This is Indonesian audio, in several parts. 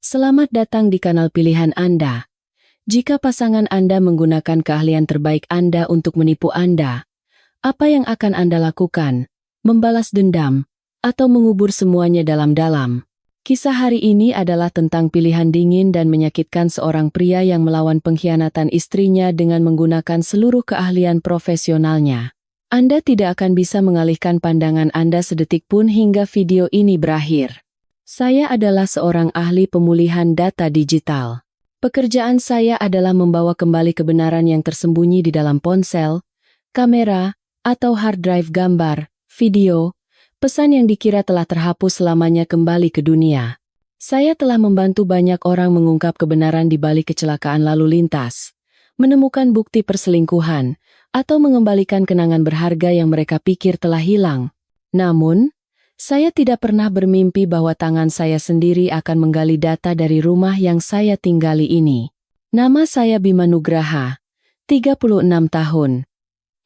Selamat datang di kanal pilihan Anda. Jika pasangan Anda menggunakan keahlian terbaik Anda untuk menipu Anda, apa yang akan Anda lakukan? Membalas dendam, atau mengubur semuanya dalam-dalam? Kisah hari ini adalah tentang pilihan dingin dan menyakitkan seorang pria yang melawan pengkhianatan istrinya dengan menggunakan seluruh keahlian profesionalnya. Anda tidak akan bisa mengalihkan pandangan Anda sedetik pun hingga video ini berakhir. Saya adalah seorang ahli pemulihan data digital. Pekerjaan saya adalah membawa kembali kebenaran yang tersembunyi di dalam ponsel, kamera, atau hard drive gambar, video, pesan yang dikira telah terhapus selamanya kembali ke dunia. Saya telah membantu banyak orang mengungkap kebenaran di balik kecelakaan lalu lintas, menemukan bukti perselingkuhan, atau mengembalikan kenangan berharga yang mereka pikir telah hilang. Namun, saya tidak pernah bermimpi bahwa tangan saya sendiri akan menggali data dari rumah yang saya tinggali ini. Nama saya Bima Nugraha, 36 tahun.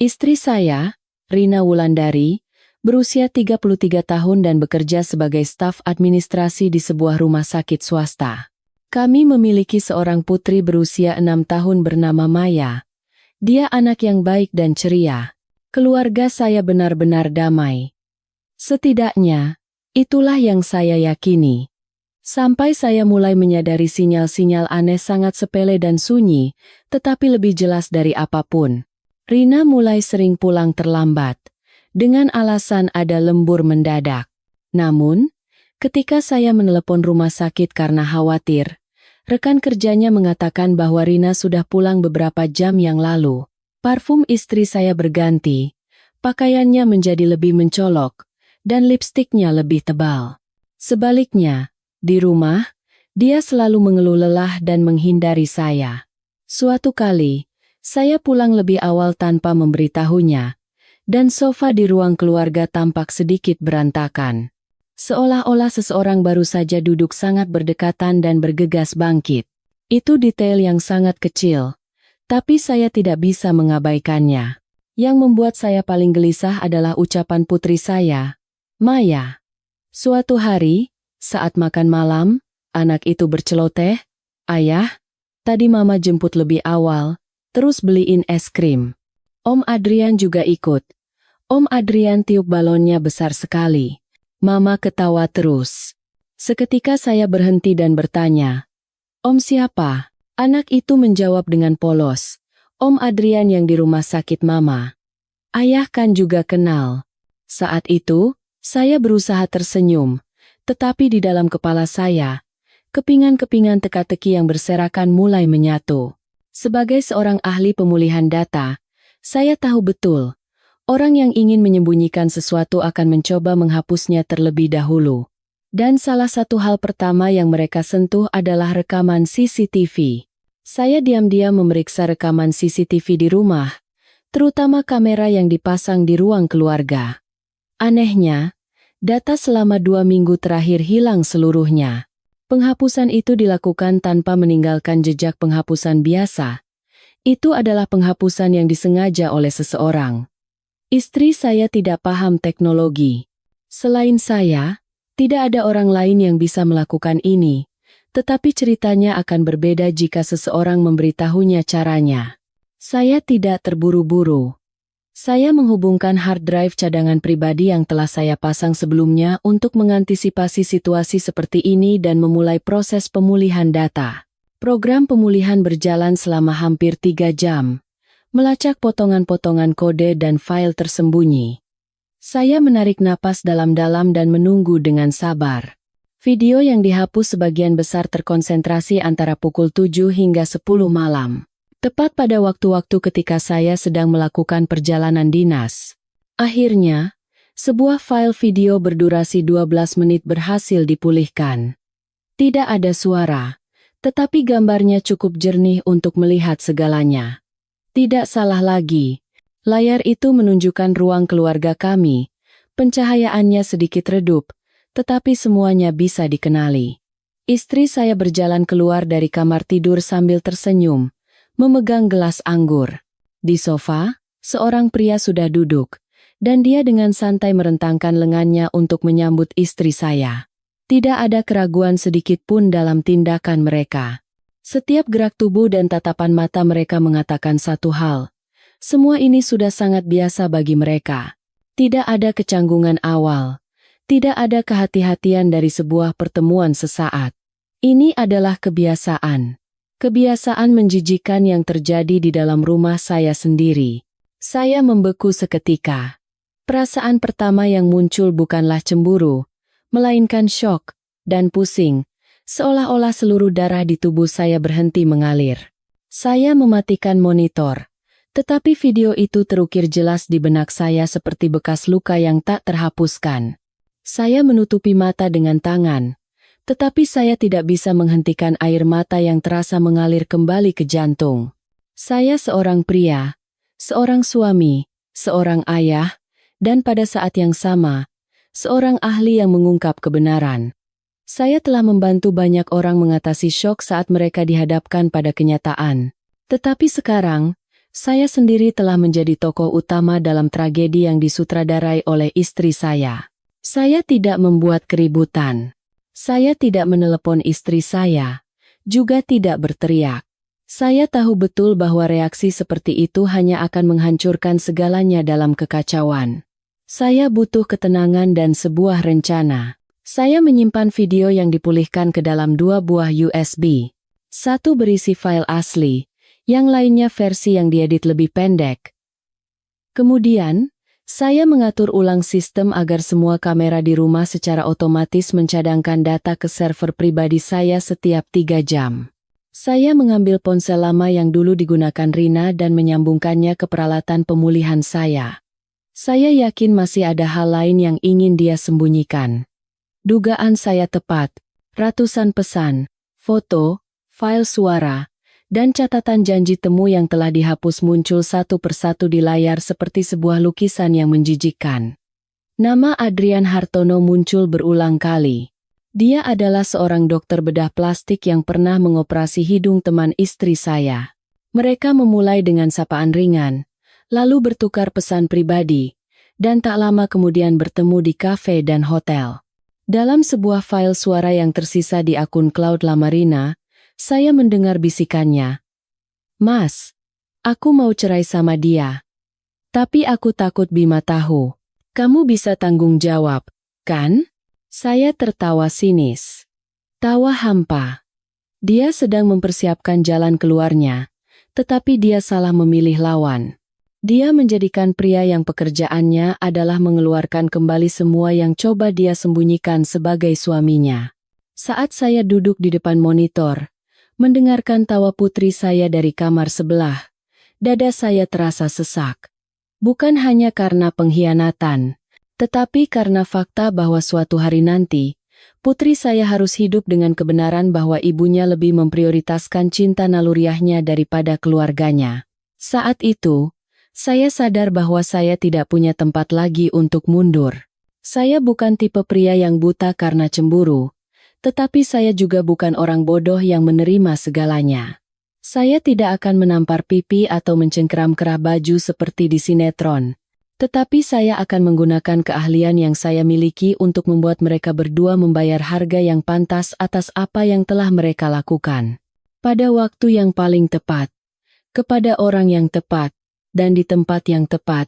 Istri saya, Rina Wulandari, berusia 33 tahun dan bekerja sebagai staf administrasi di sebuah rumah sakit swasta. Kami memiliki seorang putri berusia 6 tahun bernama Maya. Dia anak yang baik dan ceria. Keluarga saya benar-benar damai. Setidaknya, itulah yang saya yakini. Sampai saya mulai menyadari sinyal-sinyal aneh sangat sepele dan sunyi, tetapi lebih jelas dari apapun. Rina mulai sering pulang terlambat, dengan alasan ada lembur mendadak. Namun, ketika saya menelepon rumah sakit karena khawatir, rekan kerjanya mengatakan bahwa Rina sudah pulang beberapa jam yang lalu. Parfum istri saya berganti, pakaiannya menjadi lebih mencolok, dan lipstiknya lebih tebal. Sebaliknya, di rumah, dia selalu mengeluh lelah dan menghindari saya. Suatu kali, saya pulang lebih awal tanpa memberitahunya, dan sofa di ruang keluarga tampak sedikit berantakan. Seolah-olah seseorang baru saja duduk sangat berdekatan dan bergegas bangkit. Itu detail yang sangat kecil, tapi saya tidak bisa mengabaikannya. Yang membuat saya paling gelisah adalah ucapan putri saya, Maya. Suatu hari, saat makan malam, anak itu berceloteh, "Ayah, tadi Mama jemput lebih awal, terus beliin es krim." Om Adrian juga ikut. Om Adrian tiup balonnya besar sekali. Mama ketawa terus. Seketika saya berhenti dan bertanya, "Om siapa?" Anak itu menjawab dengan polos, "Om Adrian yang di rumah sakit Mama." Ayah kan juga kenal. Saat itu, saya berusaha tersenyum, tetapi di dalam kepala saya, kepingan-kepingan teka-teki yang berserakan mulai menyatu. Sebagai seorang ahli pemulihan data, saya tahu betul, orang yang ingin menyembunyikan sesuatu akan mencoba menghapusnya terlebih dahulu. Dan salah satu hal pertama yang mereka sentuh adalah rekaman CCTV. Saya diam-diam memeriksa rekaman CCTV di rumah, terutama kamera yang dipasang di ruang keluarga. Anehnya, data selama 2 minggu terakhir hilang seluruhnya. Penghapusan itu dilakukan tanpa meninggalkan jejak penghapusan biasa. Itu adalah penghapusan yang disengaja oleh seseorang. Istri saya tidak paham teknologi. Selain saya, tidak ada orang lain yang bisa melakukan ini, tetapi ceritanya akan berbeda jika seseorang memberitahunya caranya. Saya tidak terburu-buru. Saya menghubungkan hard drive cadangan pribadi yang telah saya pasang sebelumnya untuk mengantisipasi situasi seperti ini dan memulai proses pemulihan data. Program pemulihan berjalan selama hampir 3 jam, melacak potongan-potongan kode dan file tersembunyi. Saya menarik napas dalam-dalam dan menunggu dengan sabar. Video yang dihapus sebagian besar terkonsentrasi antara pukul 7 hingga 10 malam. Tepat pada waktu-waktu ketika saya sedang melakukan perjalanan dinas. Akhirnya, sebuah file video berdurasi 12 menit berhasil dipulihkan. Tidak ada suara, tetapi gambarnya cukup jernih untuk melihat segalanya. Tidak salah lagi, layar itu menunjukkan ruang keluarga kami. Pencahayaannya sedikit redup, tetapi semuanya bisa dikenali. Istri saya berjalan keluar dari kamar tidur sambil tersenyum, memegang gelas anggur. Di sofa, seorang pria sudah duduk, dan dia dengan santai merentangkan lengannya untuk menyambut istri saya. Tidak ada keraguan sedikit pun dalam tindakan mereka. Setiap gerak tubuh dan tatapan mata mereka mengatakan satu hal. Semua ini sudah sangat biasa bagi mereka. Tidak ada kecanggungan awal. Tidak ada kehati-hatian dari sebuah pertemuan sesaat. Ini adalah kebiasaan. Kebiasaan menjijikan yang terjadi di dalam rumah saya sendiri. Saya membeku seketika. Perasaan pertama yang muncul bukanlah cemburu, melainkan syok dan pusing, seolah-olah seluruh darah di tubuh saya berhenti mengalir. Saya mematikan monitor, tetapi video itu terukir jelas di benak saya seperti bekas luka yang tak terhapuskan. Saya menutupi mata dengan tangan, tetapi saya tidak bisa menghentikan air mata yang terasa mengalir kembali ke jantung. Saya seorang pria, seorang suami, seorang ayah, dan pada saat yang sama, seorang ahli yang mengungkap kebenaran. Saya telah membantu banyak orang mengatasi syok saat mereka dihadapkan pada kenyataan. Tetapi sekarang, saya sendiri telah menjadi tokoh utama dalam tragedi yang disutradarai oleh istri saya. Saya tidak membuat keributan. Saya tidak menelepon istri saya, juga tidak berteriak. Saya tahu betul bahwa reaksi seperti itu hanya akan menghancurkan segalanya dalam kekacauan. Saya butuh ketenangan dan sebuah rencana. Saya menyimpan video yang dipulihkan ke dalam 2 buah USB. Satu berisi file asli, yang lainnya versi yang diedit lebih pendek. Kemudian, saya mengatur ulang sistem agar semua kamera di rumah secara otomatis mencadangkan data ke server pribadi saya setiap 3 jam. Saya mengambil ponsel lama yang dulu digunakan Rina dan menyambungkannya ke peralatan pemulihan saya. Saya yakin masih ada hal lain yang ingin dia sembunyikan. Dugaan saya tepat. Ratusan pesan, foto, file suara, dan catatan janji temu yang telah dihapus muncul satu persatu di layar seperti sebuah lukisan yang menjijikkan. Nama Adrian Hartono muncul berulang kali. Dia adalah seorang dokter bedah plastik yang pernah mengoperasi hidung teman istri saya. Mereka memulai dengan sapaan ringan, lalu bertukar pesan pribadi, dan tak lama kemudian bertemu di kafe dan hotel. Dalam sebuah file suara yang tersisa di akun cloud Lamarina, saya mendengar bisikannya. Mas, aku mau cerai sama dia. Tapi aku takut Bima tahu. Kamu bisa tanggung jawab, kan? Saya tertawa sinis. Tawa hampa. Dia sedang mempersiapkan jalan keluarnya, tetapi dia salah memilih lawan. Dia menjadikan pria yang pekerjaannya adalah mengeluarkan kembali semua yang coba dia sembunyikan sebagai suaminya. Saat saya duduk di depan monitor, mendengarkan tawa putri saya dari kamar sebelah, dada saya terasa sesak. Bukan hanya karena pengkhianatan, tetapi karena fakta bahwa suatu hari nanti, putri saya harus hidup dengan kebenaran bahwa ibunya lebih memprioritaskan cinta naluriahnya daripada keluarganya. Saat itu, saya sadar bahwa saya tidak punya tempat lagi untuk mundur. Saya bukan tipe pria yang buta karena cemburu, tetapi saya juga bukan orang bodoh yang menerima segalanya. Saya tidak akan menampar pipi atau mencengkeram kerah baju seperti di sinetron, tetapi saya akan menggunakan keahlian yang saya miliki untuk membuat mereka berdua membayar harga yang pantas atas apa yang telah mereka lakukan. Pada waktu yang paling tepat, kepada orang yang tepat, dan di tempat yang tepat,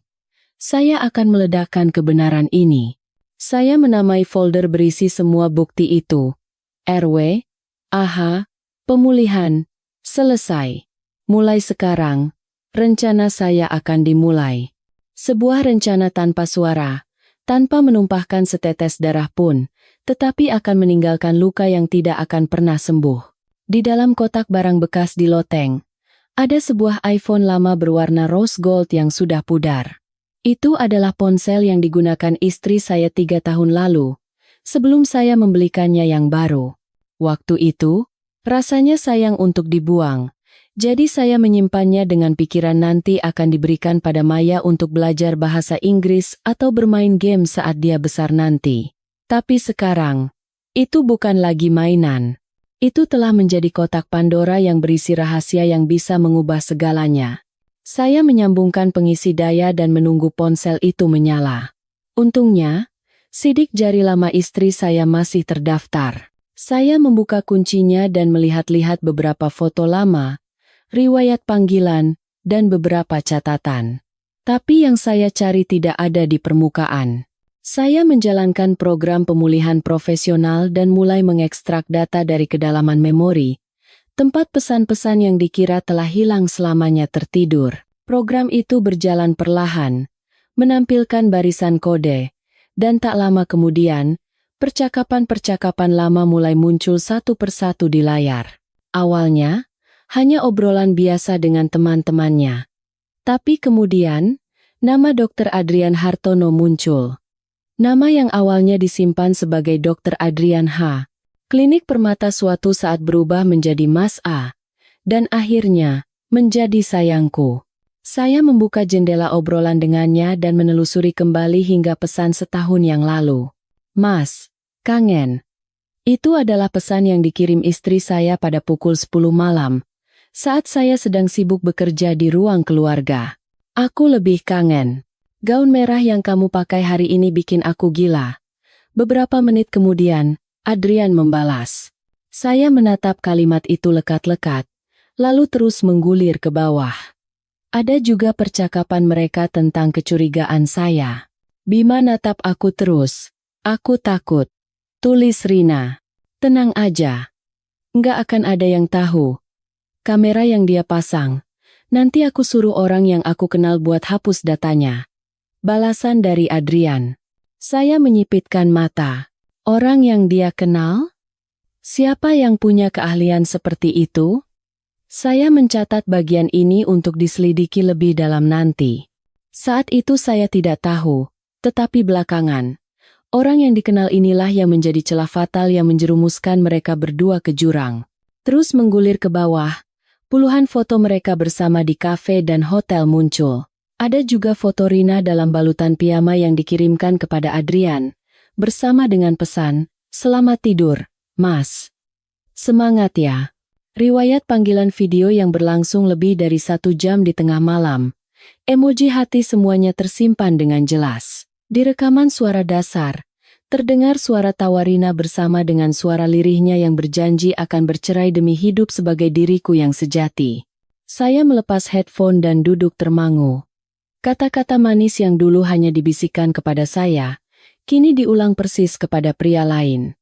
saya akan meledakkan kebenaran ini. Saya menamai folder berisi semua bukti itu. RW, AH, pemulihan, selesai. Mulai sekarang, rencana saya akan dimulai. Sebuah rencana tanpa suara, tanpa menumpahkan setetes darah pun, tetapi akan meninggalkan luka yang tidak akan pernah sembuh. Di dalam kotak barang bekas di loteng, ada sebuah iPhone lama berwarna rose gold yang sudah pudar. Itu adalah ponsel yang digunakan istri saya 3 tahun lalu, sebelum saya membelikannya yang baru. Waktu itu, rasanya sayang untuk dibuang, jadi saya menyimpannya dengan pikiran nanti akan diberikan pada Maya untuk belajar bahasa Inggris atau bermain game saat dia besar nanti. Tapi sekarang, itu bukan lagi mainan. Itu telah menjadi kotak Pandora yang berisi rahasia yang bisa mengubah segalanya. Saya menyambungkan pengisi daya dan menunggu ponsel itu menyala. Untungnya, Sidik jari lama istri saya masih terdaftar. Saya membuka kuncinya dan melihat-lihat beberapa foto lama, riwayat panggilan, dan beberapa catatan. Tapi yang saya cari tidak ada di permukaan. Saya menjalankan program pemulihan profesional dan mulai mengekstrak data dari kedalaman memori, tempat pesan-pesan yang dikira telah hilang selamanya tertidur. Program itu berjalan perlahan, menampilkan barisan kode, dan tak lama kemudian, percakapan-percakapan lama mulai muncul satu persatu di layar. Awalnya, hanya obrolan biasa dengan teman-temannya. Tapi kemudian, nama Dr. Adrian Hartono muncul. Nama yang awalnya disimpan sebagai Dr. Adrian H. Klinik Permata suatu saat berubah menjadi Mas A. Dan akhirnya, menjadi sayangku. Saya membuka jendela obrolan dengannya dan menelusuri kembali hingga pesan setahun yang lalu. Mas, kangen. Itu adalah pesan yang dikirim istri saya pada pukul 10 malam, saat saya sedang sibuk bekerja di ruang keluarga. Aku lebih kangen. Gaun merah yang kamu pakai hari ini bikin aku gila. Beberapa menit kemudian, Adrian membalas. Saya menatap kalimat itu lekat-lekat, lalu terus menggulir ke bawah. Ada juga percakapan mereka tentang kecurigaan saya. Bima natap aku terus. Aku takut. Tulis Rina. Tenang aja. Nggak akan ada yang tahu. Kamera yang dia pasang. Nanti aku suruh orang yang aku kenal buat hapus datanya. Balasan dari Adrian. Saya menyipitkan mata. Orang yang dia kenal? Siapa yang punya keahlian seperti itu? Saya mencatat bagian ini untuk diselidiki lebih dalam nanti. Saat itu saya tidak tahu, tetapi belakangan, orang yang dikenal inilah yang menjadi celah fatal yang menjerumuskan mereka berdua ke jurang. Terus menggulir ke bawah, puluhan foto mereka bersama di kafe dan hotel muncul. Ada juga foto Rina dalam balutan piyama yang dikirimkan kepada Adrian, bersama dengan pesan, "Selamat tidur, Mas. Semangat ya." Riwayat panggilan video yang berlangsung lebih dari 1 jam di tengah malam. Emoji hati semuanya tersimpan dengan jelas. Di rekaman suara dasar, terdengar suara tawa Rina bersama dengan suara lirihnya yang berjanji akan bercerai demi hidup sebagai diriku yang sejati. Saya melepas headphone dan duduk termangu. Kata-kata manis yang dulu hanya dibisikkan kepada saya, kini diulang persis kepada pria lain.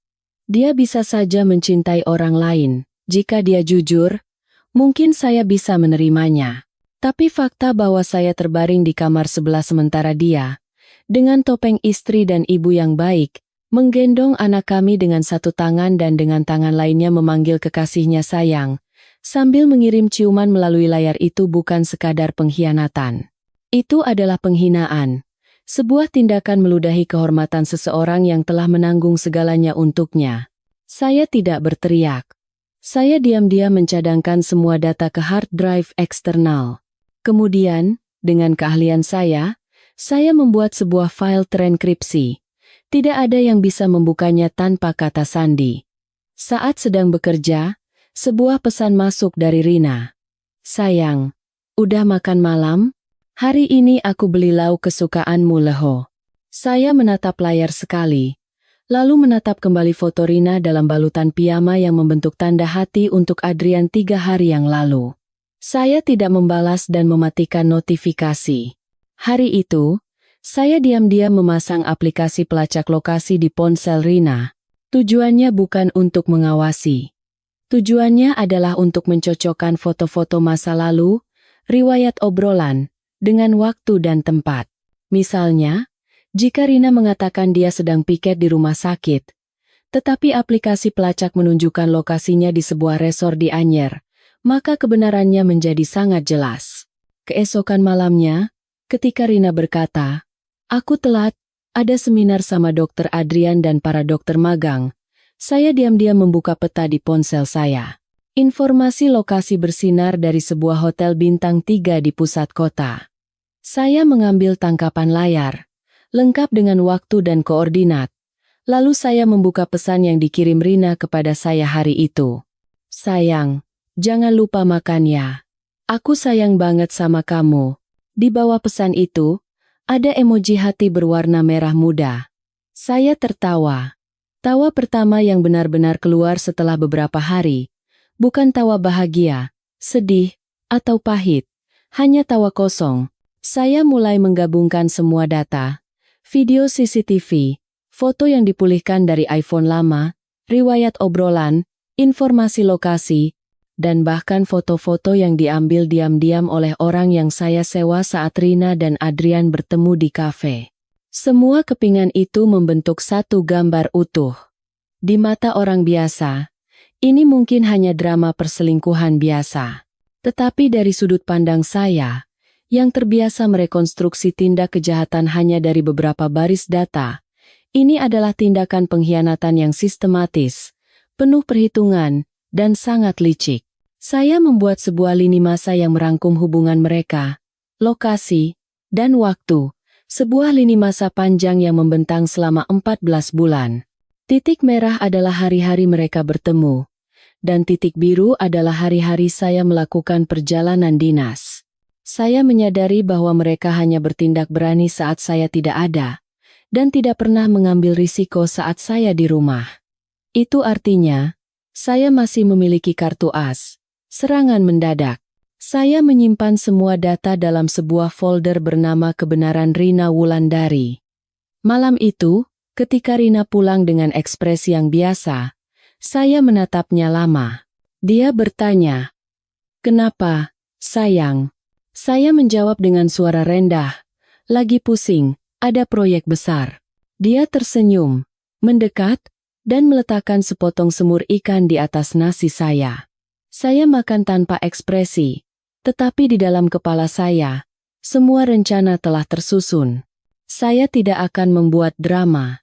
Dia bisa saja mencintai orang lain. Jika dia jujur, mungkin saya bisa menerimanya. Tapi fakta bahwa saya terbaring di kamar sebelah sementara dia, dengan topeng istri dan ibu yang baik, menggendong anak kami dengan satu tangan dan dengan tangan lainnya memanggil kekasihnya sayang, sambil mengirim ciuman melalui layar itu bukan sekadar pengkhianatan. Itu adalah penghinaan. Sebuah tindakan meludahi kehormatan seseorang yang telah menanggung segalanya untuknya. Saya tidak berteriak. Saya diam-diam mencadangkan semua data ke hard drive eksternal. Kemudian, dengan keahlian saya membuat sebuah file terenkripsi. Tidak ada yang bisa membukanya tanpa kata sandi. Saat sedang bekerja, sebuah pesan masuk dari Rina. "Sayang, udah makan malam? Hari ini aku beli lauk kesukaanmu leho." Saya menatap layar sekali. Lalu menatap kembali foto Rina dalam balutan piyama yang membentuk tanda hati untuk Adrian 3 hari yang lalu. Saya tidak membalas dan mematikan notifikasi. Hari itu, saya diam-diam memasang aplikasi pelacak lokasi di ponsel Rina. Tujuannya bukan untuk mengawasi. Tujuannya adalah untuk mencocokkan foto-foto masa lalu, riwayat obrolan, dengan waktu dan tempat. Misalnya, jika Rina mengatakan dia sedang piket di rumah sakit, tetapi aplikasi pelacak menunjukkan lokasinya di sebuah resor di Anyer, maka kebenarannya menjadi sangat jelas. Keesokan malamnya, ketika Rina berkata, "Aku telat, ada seminar sama Dr. Adrian dan para dokter magang," saya diam-diam membuka peta di ponsel saya. Informasi lokasi bersinar dari sebuah hotel bintang 3 di pusat kota. Saya mengambil tangkapan layar, lengkap dengan waktu dan koordinat. Lalu saya membuka pesan yang dikirim Rina kepada saya hari itu. "Sayang, jangan lupa makan ya. Aku sayang banget sama kamu." Di bawah pesan itu, ada emoji hati berwarna merah muda. Saya tertawa. Tawa pertama yang benar-benar keluar setelah beberapa hari. Bukan tawa bahagia, sedih, atau pahit. Hanya tawa kosong. Saya mulai menggabungkan semua data. Video CCTV, foto yang dipulihkan dari iPhone lama, riwayat obrolan, informasi lokasi, dan bahkan foto-foto yang diambil diam-diam oleh orang yang saya sewa saat Rina dan Adrian bertemu di kafe. Semua kepingan itu membentuk satu gambar utuh. Di mata orang biasa, ini mungkin hanya drama perselingkuhan biasa. Tetapi dari sudut pandang saya, yang terbiasa merekonstruksi tindak kejahatan hanya dari beberapa baris data, ini adalah tindakan pengkhianatan yang sistematis, penuh perhitungan, dan sangat licik. Saya membuat sebuah lini masa yang merangkum hubungan mereka, lokasi, dan waktu. Sebuah lini masa panjang yang membentang selama 14 bulan. Titik merah adalah hari-hari mereka bertemu, dan titik biru adalah hari-hari saya melakukan perjalanan dinas. Saya menyadari bahwa mereka hanya bertindak berani saat saya tidak ada, dan tidak pernah mengambil risiko saat saya di rumah. Itu artinya, saya masih memiliki kartu as, serangan mendadak. Saya menyimpan semua data dalam sebuah folder bernama Kebenaran Rina Wulandari. Malam itu, ketika Rina pulang dengan ekspresi yang biasa, saya menatapnya lama. Dia bertanya, "Kenapa, sayang?" Saya menjawab dengan suara rendah, "Lagi pusing, ada proyek besar." Dia tersenyum, mendekat, dan meletakkan sepotong semur ikan di atas nasi saya. Saya makan tanpa ekspresi. Tetapi di dalam kepala saya, semua rencana telah tersusun. Saya tidak akan membuat drama.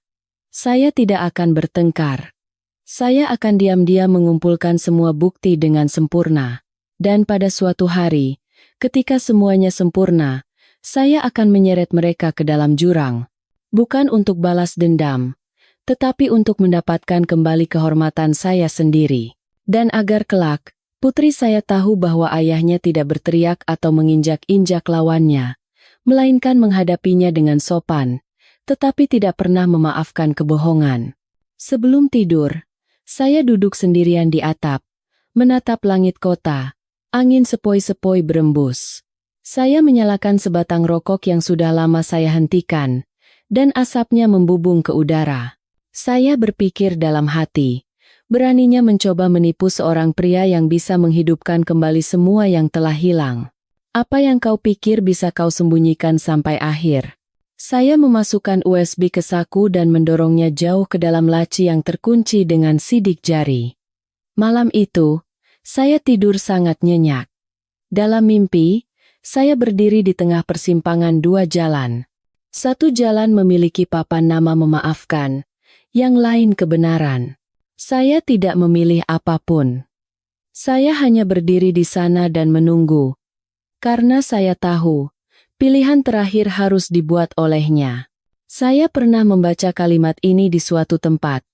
Saya tidak akan bertengkar. Saya akan diam-diam mengumpulkan semua bukti dengan sempurna. Dan pada suatu hari, ketika semuanya sempurna, saya akan menyeret mereka ke dalam jurang. Bukan untuk balas dendam, tetapi untuk mendapatkan kembali kehormatan saya sendiri. Dan agar kelak, putri saya tahu bahwa ayahnya tidak berteriak atau menginjak-injak lawannya, melainkan menghadapinya dengan sopan, tetapi tidak pernah memaafkan kebohongan. Sebelum tidur, saya duduk sendirian di atap, menatap langit kota, angin sepoi-sepoi berembus. Saya menyalakan sebatang rokok yang sudah lama saya hentikan, dan asapnya membubung ke udara. Saya berpikir dalam hati, beraninya mencoba menipu seorang pria yang bisa menghidupkan kembali semua yang telah hilang. Apa yang kau pikir bisa kau sembunyikan sampai akhir? Saya memasukkan USB ke saku dan mendorongnya jauh ke dalam laci yang terkunci dengan sidik jari. Malam itu, saya tidur sangat nyenyak. Dalam mimpi, saya berdiri di tengah persimpangan dua jalan. Satu jalan memiliki papan nama memaafkan, yang lain kebenaran. Saya tidak memilih apapun. Saya hanya berdiri di sana dan menunggu. Karena saya tahu, pilihan terakhir harus dibuat olehnya. Saya pernah membaca kalimat ini di suatu tempat.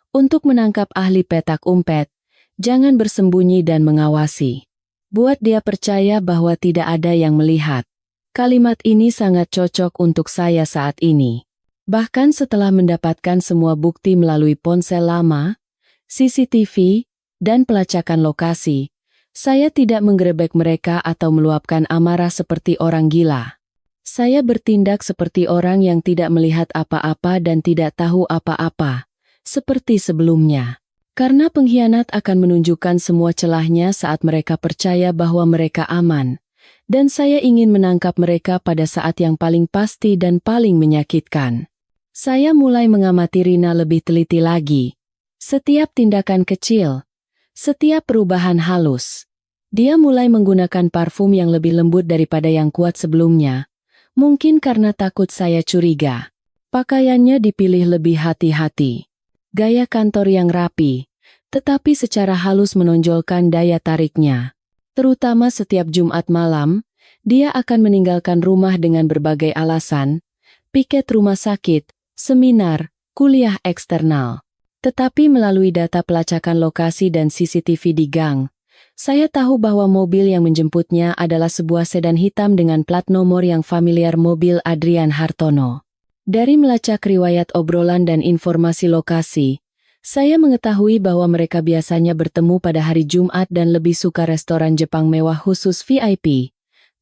Untuk menangkap ahli petak umpet, jangan bersembunyi dan mengawasi. Buat dia percaya bahwa tidak ada yang melihat. Kalimat ini sangat cocok untuk saya saat ini. Bahkan setelah mendapatkan semua bukti melalui ponsel lama, CCTV, dan pelacakan lokasi, saya tidak menggerebek mereka atau meluapkan amarah seperti orang gila. Saya bertindak seperti orang yang tidak melihat apa-apa dan tidak tahu apa-apa, seperti sebelumnya. Karena pengkhianat akan menunjukkan semua celahnya saat mereka percaya bahwa mereka aman, dan saya ingin menangkap mereka pada saat yang paling pasti dan paling menyakitkan. Saya mulai mengamati Rina lebih teliti lagi. Setiap tindakan kecil, setiap perubahan halus. Dia mulai menggunakan parfum yang lebih lembut daripada yang kuat sebelumnya. Mungkin karena takut saya curiga. Pakaiannya dipilih lebih hati-hati. Gaya kantor yang rapi, tetapi secara halus menonjolkan daya tariknya. Terutama setiap Jumat malam, dia akan meninggalkan rumah dengan berbagai alasan, piket rumah sakit, seminar, kuliah eksternal. Tetapi melalui data pelacakan lokasi dan CCTV di gang, saya tahu bahwa mobil yang menjemputnya adalah sebuah sedan hitam dengan plat nomor yang familiar mobil Adrian Hartono. Dari melacak riwayat obrolan dan informasi lokasi, saya mengetahui bahwa mereka biasanya bertemu pada hari Jumat dan lebih suka restoran Jepang mewah khusus VIP,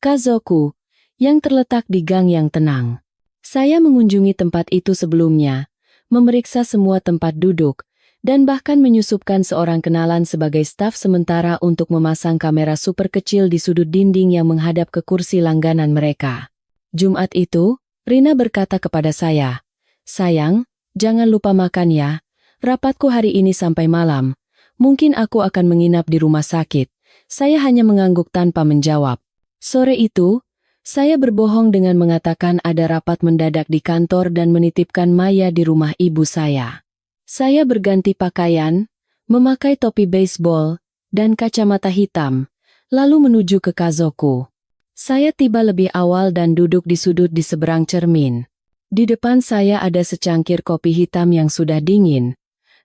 Kazoku, yang terletak di gang yang tenang. Saya mengunjungi tempat itu sebelumnya, memeriksa semua tempat duduk, dan bahkan menyusupkan seorang kenalan sebagai staf sementara untuk memasang kamera super kecil di sudut dinding yang menghadap ke kursi langganan mereka. Jumat itu, Rina berkata kepada saya, "Sayang, jangan lupa makan ya. Rapatku hari ini sampai malam. Mungkin aku akan menginap di rumah sakit." Saya hanya mengangguk tanpa menjawab. Sore itu, saya berbohong dengan mengatakan ada rapat mendadak di kantor dan menitipkan Maya di rumah ibu saya. Saya berganti pakaian, memakai topi baseball, dan kacamata hitam, lalu menuju ke Kazoku. Saya tiba lebih awal dan duduk di sudut di seberang cermin. Di depan saya ada secangkir kopi hitam yang sudah dingin,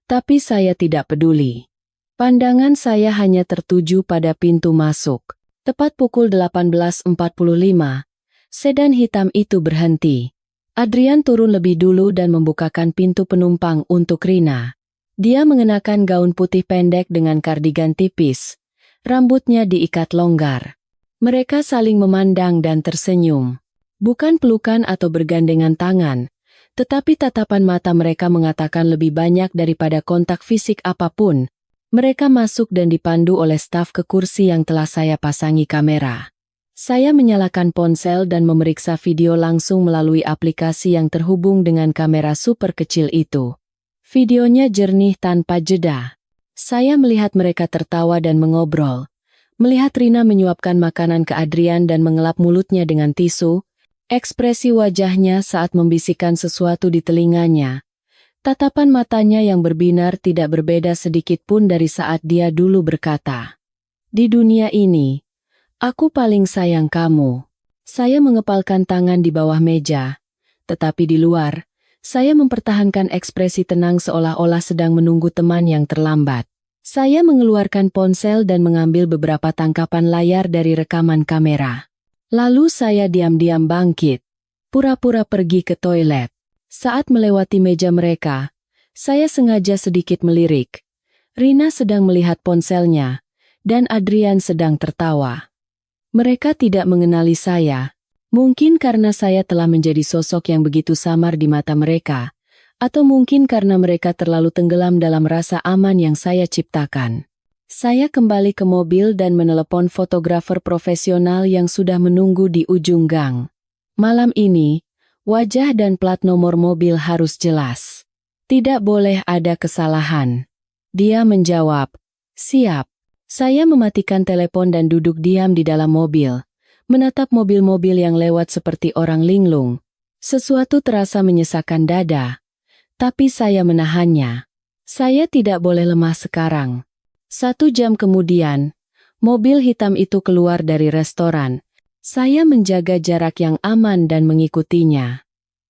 tapi saya tidak peduli. Pandangan saya hanya tertuju pada pintu masuk. Tepat pukul 18.45, sedan hitam itu berhenti. Adrian turun lebih dulu dan membukakan pintu penumpang untuk Rina. Dia mengenakan gaun putih pendek dengan kardigan tipis. Rambutnya diikat longgar. Mereka saling memandang dan tersenyum. Bukan pelukan atau bergandengan tangan, tetapi tatapan mata mereka mengatakan lebih banyak daripada kontak fisik apapun. Mereka masuk dan dipandu oleh staf ke kursi yang telah saya pasangi kamera. Saya menyalakan ponsel dan memeriksa video langsung melalui aplikasi yang terhubung dengan kamera super kecil itu. Videonya jernih tanpa jeda. Saya melihat mereka tertawa dan mengobrol. Melihat Rina menyuapkan makanan ke Adrian dan mengelap mulutnya dengan tisu, ekspresi wajahnya saat membisikkan sesuatu di telinganya. Tatapan matanya yang berbinar tidak berbeda sedikit pun dari saat dia dulu berkata, "Di dunia ini, aku paling sayang kamu." Saya mengepalkan tangan di bawah meja, tetapi di luar, saya mempertahankan ekspresi tenang seolah-olah sedang menunggu teman yang terlambat. Saya mengeluarkan ponsel dan mengambil beberapa tangkapan layar dari rekaman kamera. Lalu saya diam-diam bangkit, pura-pura pergi ke toilet. Saat melewati meja mereka, saya sengaja sedikit melirik. Rina sedang melihat ponselnya, dan Adrian sedang tertawa. Mereka tidak mengenali saya, mungkin karena saya telah menjadi sosok yang begitu samar di mata mereka, atau mungkin karena mereka terlalu tenggelam dalam rasa aman yang saya ciptakan. Saya kembali ke mobil dan menelepon fotografer profesional yang sudah menunggu di ujung gang. Malam ini, wajah dan plat nomor mobil harus jelas. Tidak boleh ada kesalahan. Dia menjawab, "Siap." Saya mematikan telepon dan duduk diam di dalam mobil, menatap mobil-mobil yang lewat seperti orang linglung. Sesuatu terasa menyesakkan dada. Tapi saya menahannya. Saya tidak boleh lemah sekarang. 1 jam kemudian, mobil hitam itu keluar dari restoran. Saya menjaga jarak yang aman dan mengikutinya.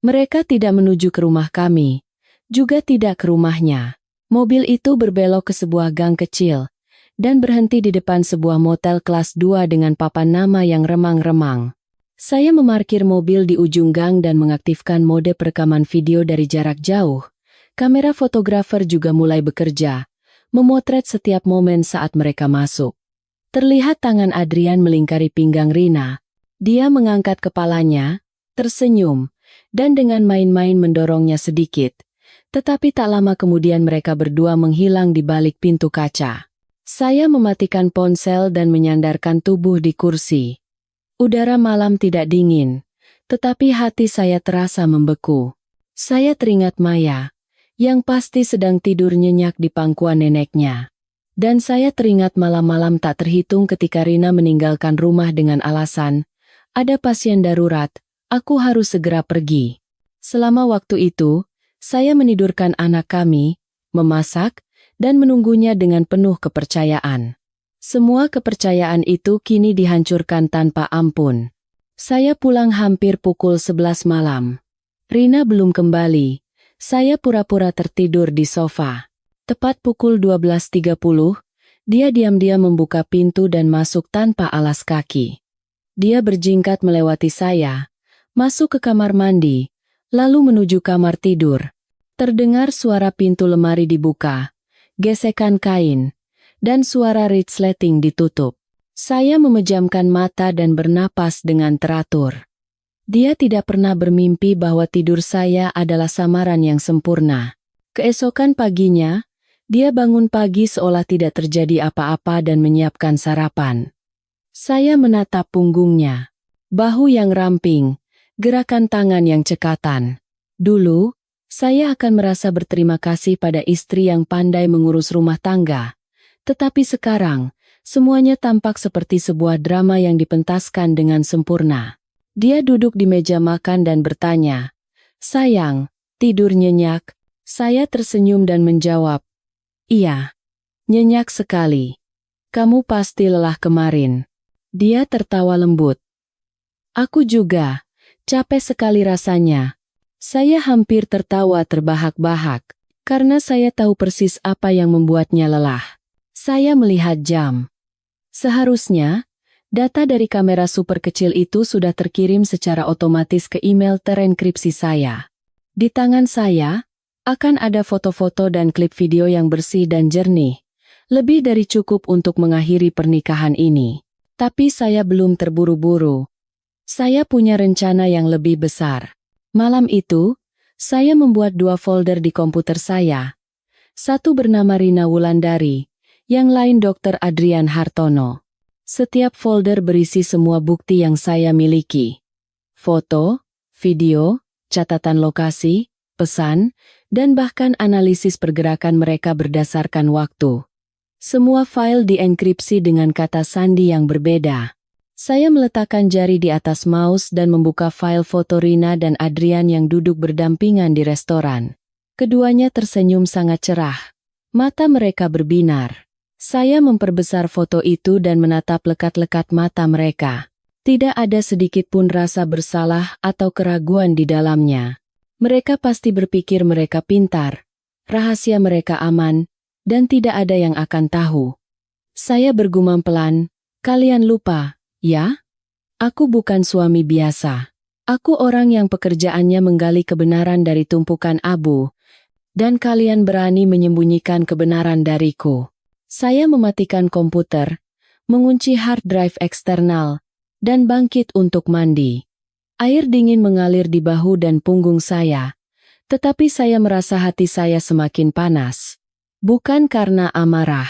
Mereka tidak menuju ke rumah kami, juga tidak ke rumahnya. Mobil itu berbelok ke sebuah gang kecil, dan berhenti di depan sebuah motel kelas 2 dengan papan nama yang remang-remang. Saya memarkir mobil di ujung gang dan mengaktifkan mode perekaman video dari jarak jauh. Kamera fotografer juga mulai bekerja, memotret setiap momen saat mereka masuk. Terlihat tangan Adrian melingkari pinggang Rina. Dia mengangkat kepalanya, tersenyum, dan dengan main-main mendorongnya sedikit. Tetapi tak lama kemudian mereka berdua menghilang di balik pintu kaca. Saya mematikan ponsel dan menyandarkan tubuh di kursi. Udara malam tidak dingin, tetapi hati saya terasa membeku. Saya teringat Maya, yang pasti sedang tidur nyenyak di pangkuan neneknya. Dan saya teringat malam-malam tak terhitung ketika Rina meninggalkan rumah dengan alasan, "Ada pasien darurat, aku harus segera pergi." Selama waktu itu, saya menidurkan anak kami, memasak, dan menunggunya dengan penuh kepercayaan. Semua kepercayaan itu kini dihancurkan tanpa ampun. Saya pulang hampir pukul 11 malam. Rina belum kembali. Saya pura-pura tertidur di sofa. Tepat pukul 12.30, dia diam-diam membuka pintu dan masuk tanpa alas kaki. Dia berjingkat melewati saya, masuk ke kamar mandi, lalu menuju kamar tidur. Terdengar suara pintu lemari dibuka, gesekan kain, dan suara resleting ditutup. Saya memejamkan mata dan bernapas dengan teratur. Dia tidak pernah bermimpi bahwa tidur saya adalah samaran yang sempurna. Keesokan paginya, dia bangun pagi seolah tidak terjadi apa-apa dan menyiapkan sarapan. Saya menatap punggungnya, bahu yang ramping, gerakan tangan yang cekatan. Dulu, saya akan merasa berterima kasih pada istri yang pandai mengurus rumah tangga. Tetapi sekarang, semuanya tampak seperti sebuah drama yang dipentaskan dengan sempurna. Dia duduk di meja makan dan bertanya, "Sayang, tidur nyenyak?" Saya tersenyum dan menjawab, "Iya, nyenyak sekali. Kamu pasti lelah kemarin." Dia tertawa lembut. "Aku juga, capek sekali rasanya." Saya hampir tertawa terbahak-bahak, karena saya tahu persis apa yang membuatnya lelah. Saya melihat jam. Seharusnya, data dari kamera super kecil itu sudah terkirim secara otomatis ke email terenkripsi saya. Di tangan saya, akan ada foto-foto dan klip video yang bersih dan jernih. Lebih dari cukup untuk mengakhiri pernikahan ini. Tapi saya belum terburu-buru. Saya punya rencana yang lebih besar. Malam itu, saya membuat 2 folder di komputer saya. Satu bernama Rina Wulandari, yang lain Dr. Adrian Hartono. Setiap folder berisi semua bukti yang saya miliki. Foto, video, catatan lokasi, pesan, dan bahkan analisis pergerakan mereka berdasarkan waktu. Semua file dienkripsi dengan kata sandi yang berbeda. Saya meletakkan jari di atas mouse dan membuka file foto Rina dan Adrian yang duduk berdampingan di restoran. Keduanya tersenyum sangat cerah. Mata mereka berbinar. Saya memperbesar foto itu dan menatap lekat-lekat mata mereka. Tidak ada sedikit pun rasa bersalah atau keraguan di dalamnya. Mereka pasti berpikir mereka pintar, rahasia mereka aman, dan tidak ada yang akan tahu. Saya bergumam pelan, "Kalian lupa, ya? Aku bukan suami biasa. Aku orang yang pekerjaannya menggali kebenaran dari tumpukan abu, dan kalian berani menyembunyikan kebenaran dariku." Saya mematikan komputer, mengunci hard drive eksternal, dan bangkit untuk mandi. Air dingin mengalir di bahu dan punggung saya, tetapi saya merasa hati saya semakin panas. Bukan karena amarah,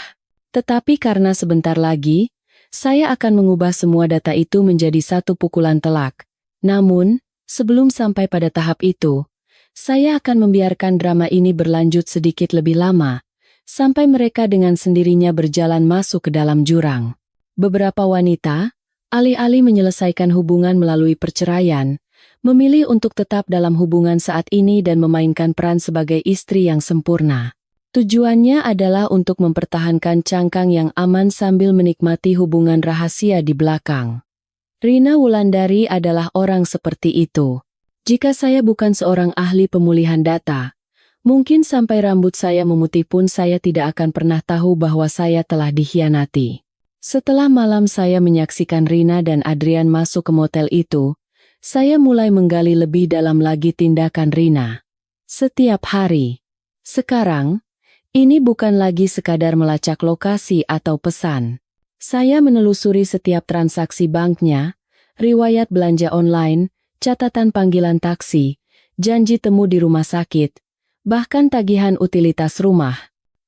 tetapi karena sebentar lagi, saya akan mengubah semua data itu menjadi satu pukulan telak. Namun, sebelum sampai pada tahap itu, saya akan membiarkan drama ini berlanjut sedikit lebih lama, sampai mereka dengan sendirinya berjalan masuk ke dalam jurang. Beberapa wanita, alih-alih menyelesaikan hubungan melalui perceraian, memilih untuk tetap dalam hubungan saat ini dan memainkan peran sebagai istri yang sempurna. Tujuannya adalah untuk mempertahankan cangkang yang aman sambil menikmati hubungan rahasia di belakang. Rina Wulandari adalah orang seperti itu. Jika saya bukan seorang ahli pemulihan data, mungkin sampai rambut saya memutih pun saya tidak akan pernah tahu bahwa saya telah dikhianati. Setelah malam saya menyaksikan Rina dan Adrian masuk ke motel itu, saya mulai menggali lebih dalam lagi tindakan Rina. Setiap hari. Sekarang, ini bukan lagi sekadar melacak lokasi atau pesan. Saya menelusuri setiap transaksi banknya, riwayat belanja online, catatan panggilan taksi, janji temu di rumah sakit, bahkan tagihan utilitas rumah.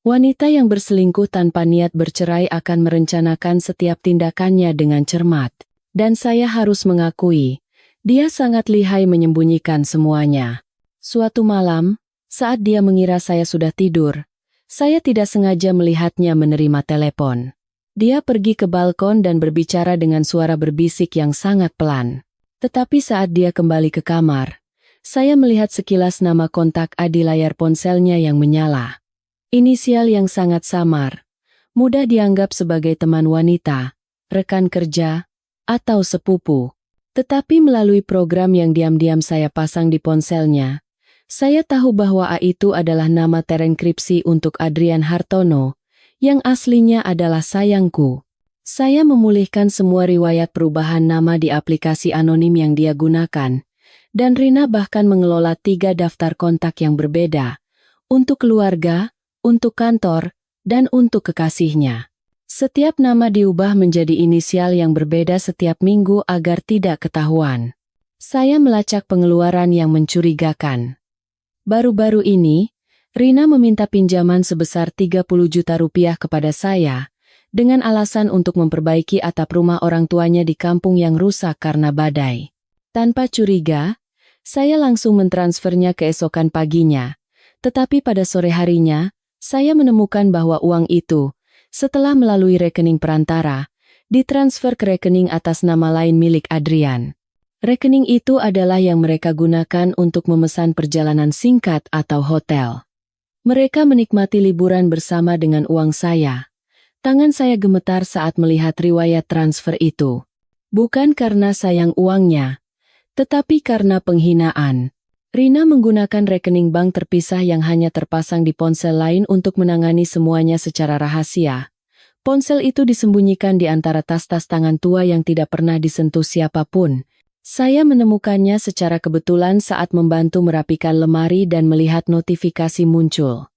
Wanita yang berselingkuh tanpa niat bercerai akan merencanakan setiap tindakannya dengan cermat. Dan saya harus mengakui, dia sangat lihai menyembunyikan semuanya. Suatu malam, saat dia mengira saya sudah tidur, saya tidak sengaja melihatnya menerima telepon. Dia pergi ke balkon dan berbicara dengan suara berbisik yang sangat pelan. Tetapi saat dia kembali ke kamar, saya melihat sekilas nama kontak A di layar ponselnya yang menyala. Inisial yang sangat samar, mudah dianggap sebagai teman wanita, rekan kerja, atau sepupu. Tetapi melalui program yang diam-diam saya pasang di ponselnya, saya tahu bahwa A itu adalah nama terenkripsi untuk Adrian Hartono, yang aslinya adalah sayangku. Saya memulihkan semua riwayat perubahan nama di aplikasi anonim yang dia gunakan, Dan Rina bahkan mengelola 3 daftar kontak yang berbeda, untuk keluarga, untuk kantor, dan untuk kekasihnya. Setiap nama diubah menjadi inisial yang berbeda setiap minggu agar tidak ketahuan. Saya melacak pengeluaran yang mencurigakan. Baru-baru ini, Rina meminta pinjaman sebesar 30 juta rupiah kepada saya, dengan alasan untuk memperbaiki atap rumah orang tuanya di kampung yang rusak karena badai. Tanpa curiga, saya langsung mentransfernya keesokan paginya. Tetapi pada sore harinya, saya menemukan bahwa uang itu, setelah melalui rekening perantara, ditransfer ke rekening atas nama lain milik Adrian. Rekening itu adalah yang mereka gunakan untuk memesan perjalanan singkat atau hotel. Mereka menikmati liburan bersama dengan uang saya. Tangan saya gemetar saat melihat riwayat transfer itu. Bukan karena sayang uangnya, tetapi karena penghinaan. Rina menggunakan rekening bank terpisah yang hanya terpasang di ponsel lain untuk menangani semuanya secara rahasia. Ponsel itu disembunyikan di antara tas-tas tangan tua yang tidak pernah disentuh siapapun. Saya menemukannya secara kebetulan saat membantu merapikan lemari dan melihat notifikasi muncul.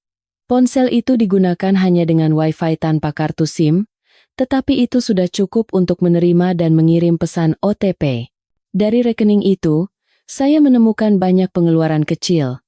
Ponsel itu digunakan hanya dengan Wi-Fi tanpa kartu SIM, tetapi itu sudah cukup untuk menerima dan mengirim pesan OTP. Dari rekening itu, saya menemukan banyak pengeluaran kecil.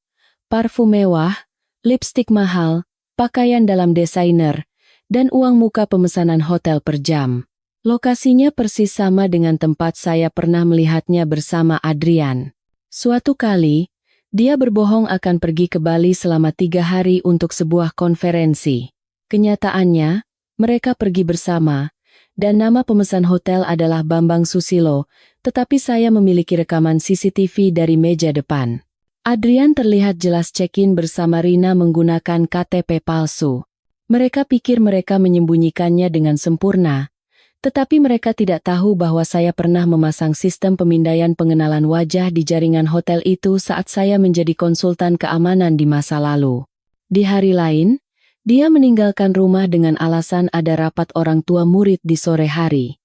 Parfum mewah, lipstik mahal, pakaian dalam desainer, dan uang muka pemesanan hotel per jam. Lokasinya persis sama dengan tempat saya pernah melihatnya bersama Adrian. Suatu kali, dia berbohong akan pergi ke Bali selama 3 hari untuk sebuah konferensi. Kenyataannya, mereka pergi bersama, dan nama pemesan hotel adalah Bambang Susilo, tetapi saya memiliki rekaman CCTV dari meja depan. Adrian terlihat jelas check-in bersama Rina menggunakan KTP palsu. Mereka pikir mereka menyembunyikannya dengan sempurna, tetapi mereka tidak tahu bahwa saya pernah memasang sistem pemindaian pengenalan wajah di jaringan hotel itu saat saya menjadi konsultan keamanan di masa lalu. Di hari lain, dia meninggalkan rumah dengan alasan ada rapat orang tua murid di sore hari.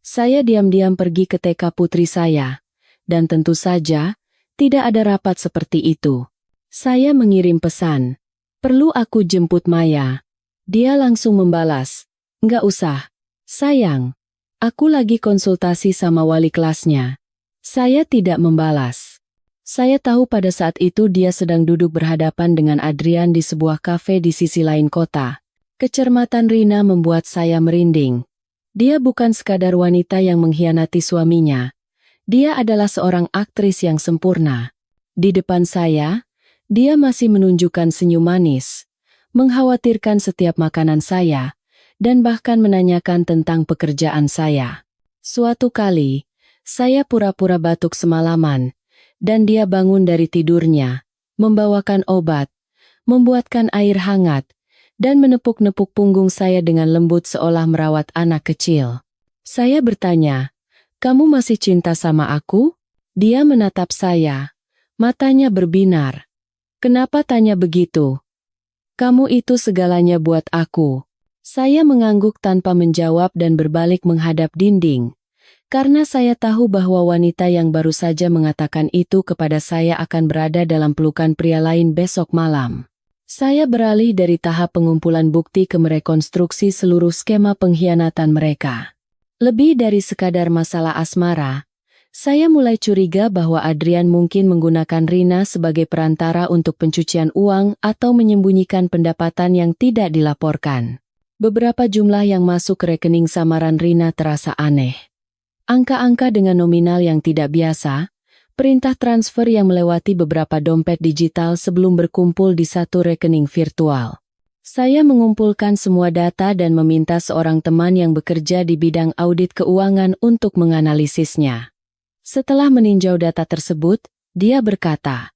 Saya diam-diam pergi ke TK putri saya, dan tentu saja, tidak ada rapat seperti itu. Saya mengirim pesan, "Perlu aku jemput Maya?" Dia langsung membalas, "Nggak usah. Sayang, aku lagi konsultasi sama wali kelasnya." Saya tidak membalas. Saya tahu pada saat itu dia sedang duduk berhadapan dengan Adrian di sebuah kafe di sisi lain kota. Kecermatan Rina membuat saya merinding. Dia bukan sekadar wanita yang mengkhianati suaminya. Dia adalah seorang aktris yang sempurna. Di depan saya, dia masih menunjukkan senyum manis, mengkhawatirkan setiap makanan saya, dan bahkan menanyakan tentang pekerjaan saya. Suatu kali, saya pura-pura batuk semalaman, dan dia bangun dari tidurnya, membawakan obat, membuatkan air hangat, dan menepuk-nepuk punggung saya dengan lembut seolah merawat anak kecil. Saya bertanya, "Kamu masih cinta sama aku?" Dia menatap saya. Matanya berbinar. "Kenapa tanya begitu? Kamu itu segalanya buat aku." Saya mengangguk tanpa menjawab dan berbalik menghadap dinding. Karena saya tahu bahwa wanita yang baru saja mengatakan itu kepada saya akan berada dalam pelukan pria lain besok malam. Saya beralih dari tahap pengumpulan bukti ke merekonstruksi seluruh skema pengkhianatan mereka. Lebih dari sekadar masalah asmara, saya mulai curiga bahwa Adrian mungkin menggunakan Rina sebagai perantara untuk pencucian uang atau menyembunyikan pendapatan yang tidak dilaporkan. Beberapa jumlah yang masuk ke rekening samaran Rina terasa aneh. Angka-angka dengan nominal yang tidak biasa, perintah transfer yang melewati beberapa dompet digital sebelum berkumpul di satu rekening virtual. Saya mengumpulkan semua data dan meminta seorang teman yang bekerja di bidang audit keuangan untuk menganalisisnya. Setelah meninjau data tersebut, dia berkata,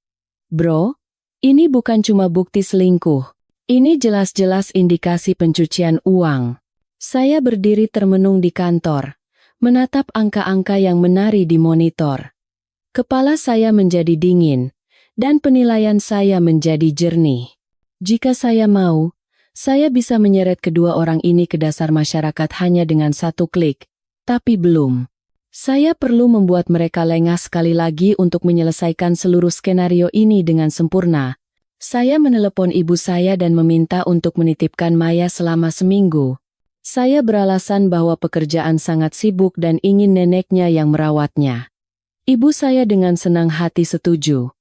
"Bro, ini bukan cuma bukti selingkuh. Ini jelas-jelas indikasi pencucian uang." Saya berdiri termenung di kantor, menatap angka-angka yang menari di monitor. Kepala saya menjadi dingin, dan penilaian saya menjadi jernih. Jika saya mau, saya bisa menyeret kedua orang ini ke dasar masyarakat hanya dengan satu klik, tapi belum. Saya perlu membuat mereka lengah sekali lagi untuk menyelesaikan seluruh skenario ini dengan sempurna. Saya menelepon ibu saya dan meminta untuk menitipkan Maya selama seminggu. Saya beralasan bahwa pekerjaan sangat sibuk dan ingin neneknya yang merawatnya. Ibu saya dengan senang hati setuju.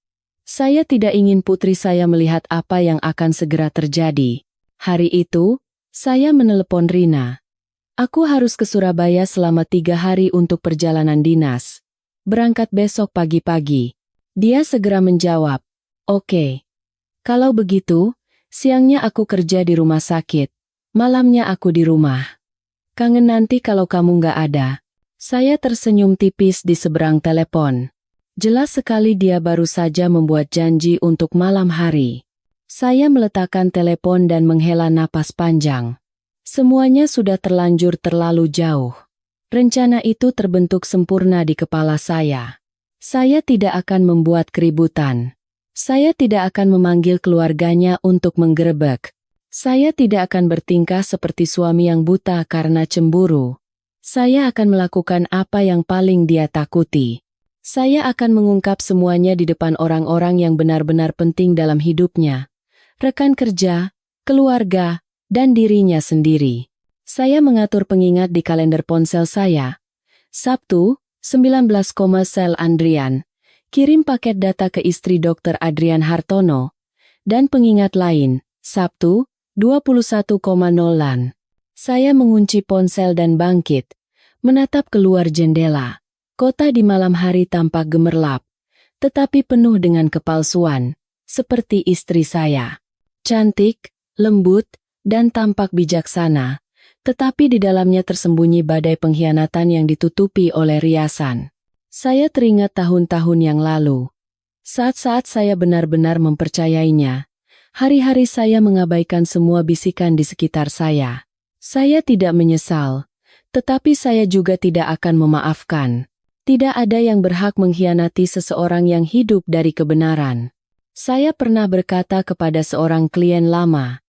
Saya tidak ingin putri saya melihat apa yang akan segera terjadi. Hari itu, saya menelepon Rina. Aku harus ke Surabaya selama 3 hari untuk perjalanan dinas. Berangkat besok pagi-pagi. Dia segera menjawab, "Oke. Kalau begitu, siangnya aku kerja di rumah sakit. Malamnya aku di rumah. Kangen nanti kalau kamu nggak ada." Saya tersenyum tipis di seberang telepon. Jelas sekali dia baru saja membuat janji untuk malam hari. Saya meletakkan telepon dan menghela napas panjang. Semuanya sudah terlanjur terlalu jauh. Rencana itu terbentuk sempurna di kepala saya. Saya tidak akan membuat keributan. Saya tidak akan memanggil keluarganya untuk menggerebek. Saya tidak akan bertingkah seperti suami yang buta karena cemburu. Saya akan melakukan apa yang paling dia takuti. Saya akan mengungkap semuanya di depan orang-orang yang benar-benar penting dalam hidupnya. Rekan kerja, keluarga, dan dirinya sendiri. Saya mengatur pengingat di kalender ponsel saya. Sabtu, 19, sel Andrian. Kirim paket data ke istri Dr. Adrian Hartono. Dan pengingat lain, Sabtu, 21,0. Saya mengunci ponsel dan bangkit. Menatap keluar jendela. Kota di malam hari tampak gemerlap. Tetapi penuh dengan kepalsuan. Seperti istri saya. Cantik, lembut, dan tampak bijaksana, tetapi di dalamnya tersembunyi badai pengkhianatan yang ditutupi oleh riasan. Saya teringat tahun-tahun yang lalu. Saat-saat saya benar-benar mempercayainya, hari-hari saya mengabaikan semua bisikan di sekitar saya. Saya tidak menyesal, tetapi saya juga tidak akan memaafkan. Tidak ada yang berhak mengkhianati seseorang yang hidup dari kebenaran. Saya pernah berkata kepada seorang klien lama,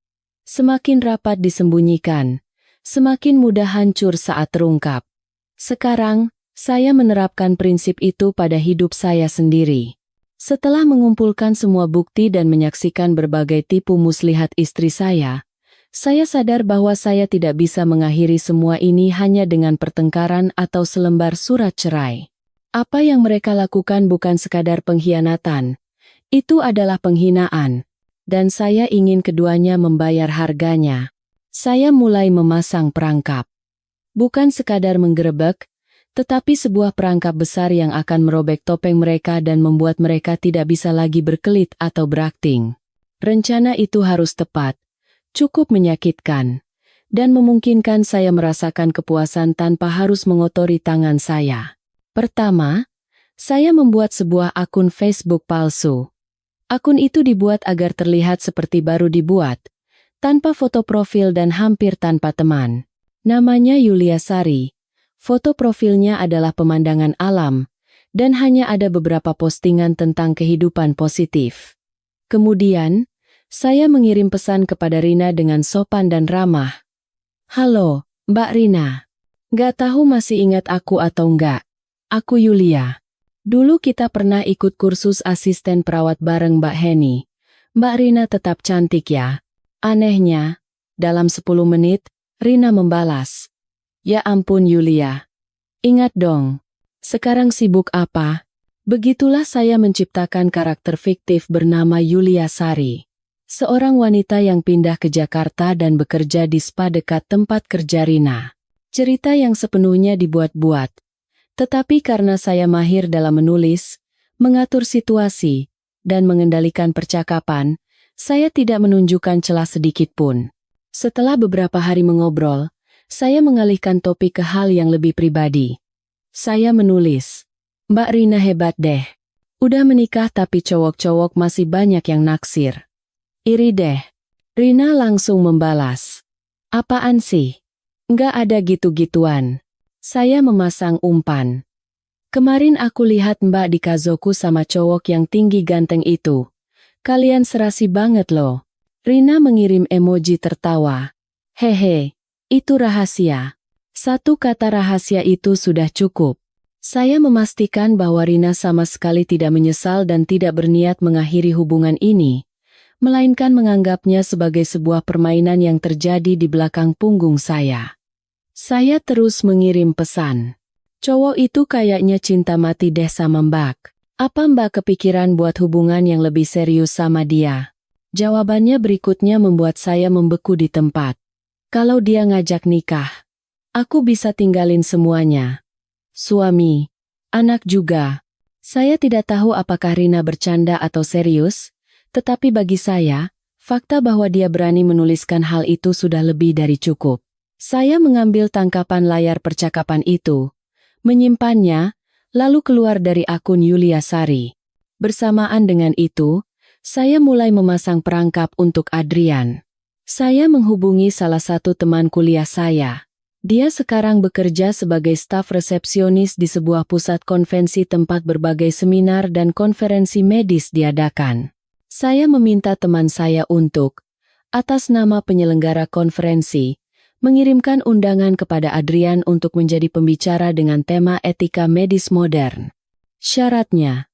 semakin rapat disembunyikan, semakin mudah hancur saat terungkap. Sekarang, saya menerapkan prinsip itu pada hidup saya sendiri. Setelah mengumpulkan semua bukti dan menyaksikan berbagai tipu muslihat istri saya sadar bahwa saya tidak bisa mengakhiri semua ini hanya dengan pertengkaran atau selembar surat cerai. Apa yang mereka lakukan bukan sekadar pengkhianatan, itu adalah penghinaan. Dan saya ingin keduanya membayar harganya. Saya mulai memasang perangkap. Bukan sekadar menggerebek, tetapi sebuah perangkap besar yang akan merobek topeng mereka dan membuat mereka tidak bisa lagi berkelit atau berakting. Rencana itu harus tepat, cukup menyakitkan, dan memungkinkan saya merasakan kepuasan tanpa harus mengotori tangan saya. Pertama, saya membuat sebuah akun Facebook palsu. Akun itu dibuat agar terlihat seperti baru dibuat, tanpa foto profil dan hampir tanpa teman. Namanya Yulia Sari. Foto profilnya adalah pemandangan alam, dan hanya ada beberapa postingan tentang kehidupan positif. Kemudian, saya mengirim pesan kepada Rina dengan sopan dan ramah. "Halo, Mbak Rina. Gak tahu masih ingat aku atau enggak? Aku Yulia. Dulu kita pernah ikut kursus asisten perawat bareng Mbak Heni. Mbak Rina tetap cantik ya." Anehnya, dalam 10 menit, Rina membalas. "Ya ampun Yulia. Ingat dong. Sekarang sibuk apa?" Begitulah saya menciptakan karakter fiktif bernama Yulia Sari. Seorang wanita yang pindah ke Jakarta dan bekerja di spa dekat tempat kerja Rina. Cerita yang sepenuhnya dibuat-buat. Tetapi karena saya mahir dalam menulis, mengatur situasi, dan mengendalikan percakapan, saya tidak menunjukkan celah sedikit pun. Setelah beberapa hari mengobrol, saya mengalihkan topik ke hal yang lebih pribadi. Saya menulis, "Mbak Rina hebat deh. Udah menikah tapi cowok-cowok masih banyak yang naksir. Iri deh." Rina langsung membalas, "Apaan sih? Nggak ada gitu-gituan." Saya memasang umpan. "Kemarin aku lihat Mbak di Kazoku sama cowok yang tinggi ganteng itu. Kalian serasi banget loh." Rina mengirim emoji tertawa. "Hehe, itu rahasia. Satu kata rahasia itu sudah cukup." Saya memastikan bahwa Rina sama sekali tidak menyesal dan tidak berniat mengakhiri hubungan ini, melainkan menganggapnya sebagai sebuah permainan yang terjadi di belakang punggung saya. Saya terus mengirim pesan. Cowok itu kayaknya cinta mati deh sama Mbak. Apa Mbak kepikiran buat hubungan yang lebih serius sama dia? Jawabannya berikutnya membuat saya membeku di tempat. Kalau dia ngajak nikah, aku bisa tinggalin semuanya. Suami, anak juga. Saya tidak tahu apakah Rina bercanda atau serius, tetapi bagi saya, fakta bahwa dia berani menuliskan hal itu sudah lebih dari cukup. Saya mengambil tangkapan layar percakapan itu, menyimpannya, lalu keluar dari akun Yulia Sari. Bersamaan dengan itu, saya mulai memasang perangkap untuk Adrian. Saya menghubungi salah satu teman kuliah saya. Dia sekarang bekerja sebagai staf resepsionis di sebuah pusat konvensi tempat berbagai seminar dan konferensi medis diadakan. Saya meminta teman saya untuk, atas nama penyelenggara konferensi, mengirimkan undangan kepada Adrian untuk menjadi pembicara dengan tema etika medis modern. Syaratnya,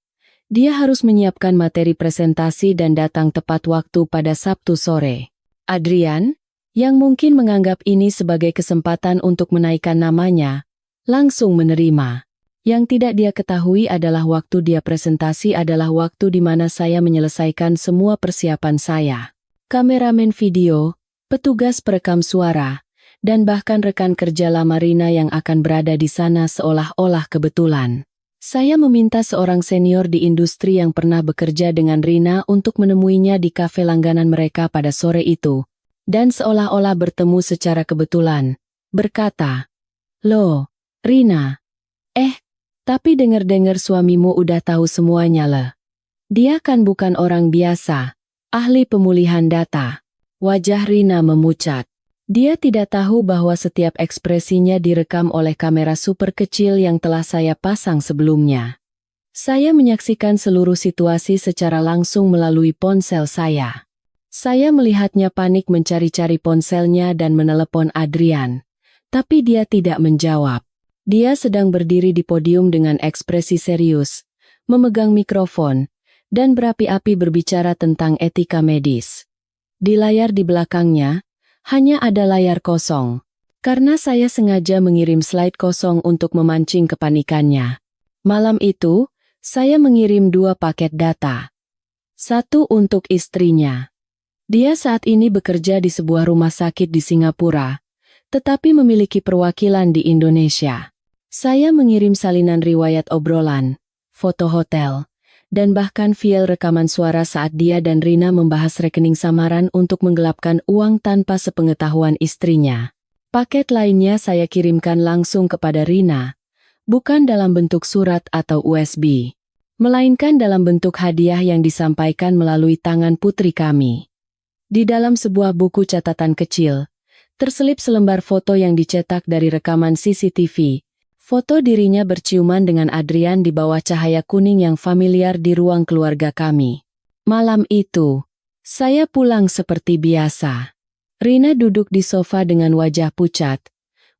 dia harus menyiapkan materi presentasi dan datang tepat waktu pada Sabtu sore. Adrian, yang mungkin menganggap ini sebagai kesempatan untuk menaikkan namanya, langsung menerima. Yang tidak dia ketahui adalah waktu dia presentasi adalah waktu di mana saya menyelesaikan semua persiapan saya. Kameramen video, petugas perekam suara, dan bahkan rekan kerja lama Rina yang akan berada di sana seolah-olah kebetulan. Saya meminta seorang senior di industri yang pernah bekerja dengan Rina untuk menemuinya di kafe langganan mereka pada sore itu. Dan seolah-olah bertemu secara kebetulan, berkata, "Loh, Rina. Tapi dengar-dengar suamimu udah tahu semuanya le. Dia kan bukan orang biasa, ahli pemulihan data." Wajah Rina memucat. Dia tidak tahu bahwa setiap ekspresinya direkam oleh kamera super kecil yang telah saya pasang sebelumnya. Saya menyaksikan seluruh situasi secara langsung melalui ponsel saya. Saya melihatnya panik mencari-cari ponselnya dan menelepon Adrian. Tapi dia tidak menjawab. Dia sedang berdiri di podium dengan ekspresi serius, memegang mikrofon, dan berapi-api berbicara tentang etika medis. Di layar di belakangnya, hanya ada layar kosong. Karena saya sengaja mengirim slide kosong untuk memancing kepanikannya. Malam itu, saya mengirim 2 paket data. Satu untuk istrinya. Dia saat ini bekerja di sebuah rumah sakit di Singapura, tetapi memiliki perwakilan di Indonesia. Saya mengirim salinan riwayat obrolan, foto hotel, dan bahkan file rekaman suara saat dia dan Rina membahas rekening samaran untuk menggelapkan uang tanpa sepengetahuan istrinya. Paket lainnya saya kirimkan langsung kepada Rina, bukan dalam bentuk surat atau USB, melainkan dalam bentuk hadiah yang disampaikan melalui tangan putri kami. Di dalam sebuah buku catatan kecil, terselip selembar foto yang dicetak dari rekaman CCTV. Foto dirinya berciuman dengan Adrian di bawah cahaya kuning yang familiar di ruang keluarga kami. Malam itu, saya pulang seperti biasa. Rina duduk di sofa dengan wajah pucat,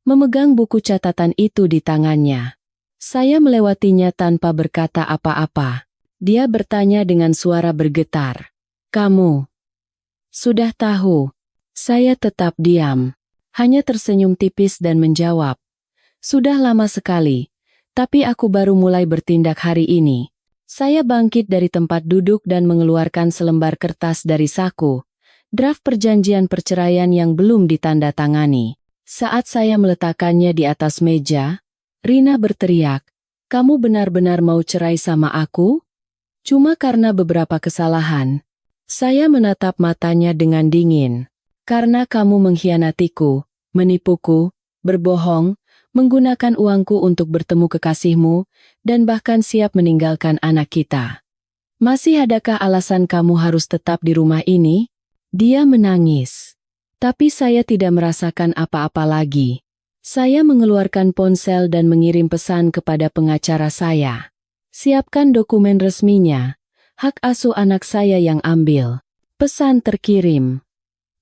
memegang buku catatan itu di tangannya. Saya melewatinya tanpa berkata apa-apa. Dia bertanya dengan suara bergetar. "Kamu sudah tahu?" Saya tetap diam, hanya tersenyum tipis dan menjawab, "Sudah lama sekali, tapi aku baru mulai bertindak hari ini." Saya bangkit dari tempat duduk dan mengeluarkan selembar kertas dari saku, draft perjanjian perceraian yang belum ditandatangani. Saat saya meletakkannya di atas meja, Rina berteriak, "Kamu benar-benar mau cerai sama aku? Cuma karena beberapa kesalahan?" Saya menatap matanya dengan dingin. "Karena kamu mengkhianatiku, menipuku, berbohong, menggunakan uangku untuk bertemu kekasihmu, dan bahkan siap meninggalkan anak kita. Masih adakah alasan kamu harus tetap di rumah ini?" Dia menangis. Tapi saya tidak merasakan apa-apa lagi. Saya mengeluarkan ponsel dan mengirim pesan kepada pengacara saya. "Siapkan dokumen resminya. Hak asuh anak saya yang ambil." Pesan terkirim.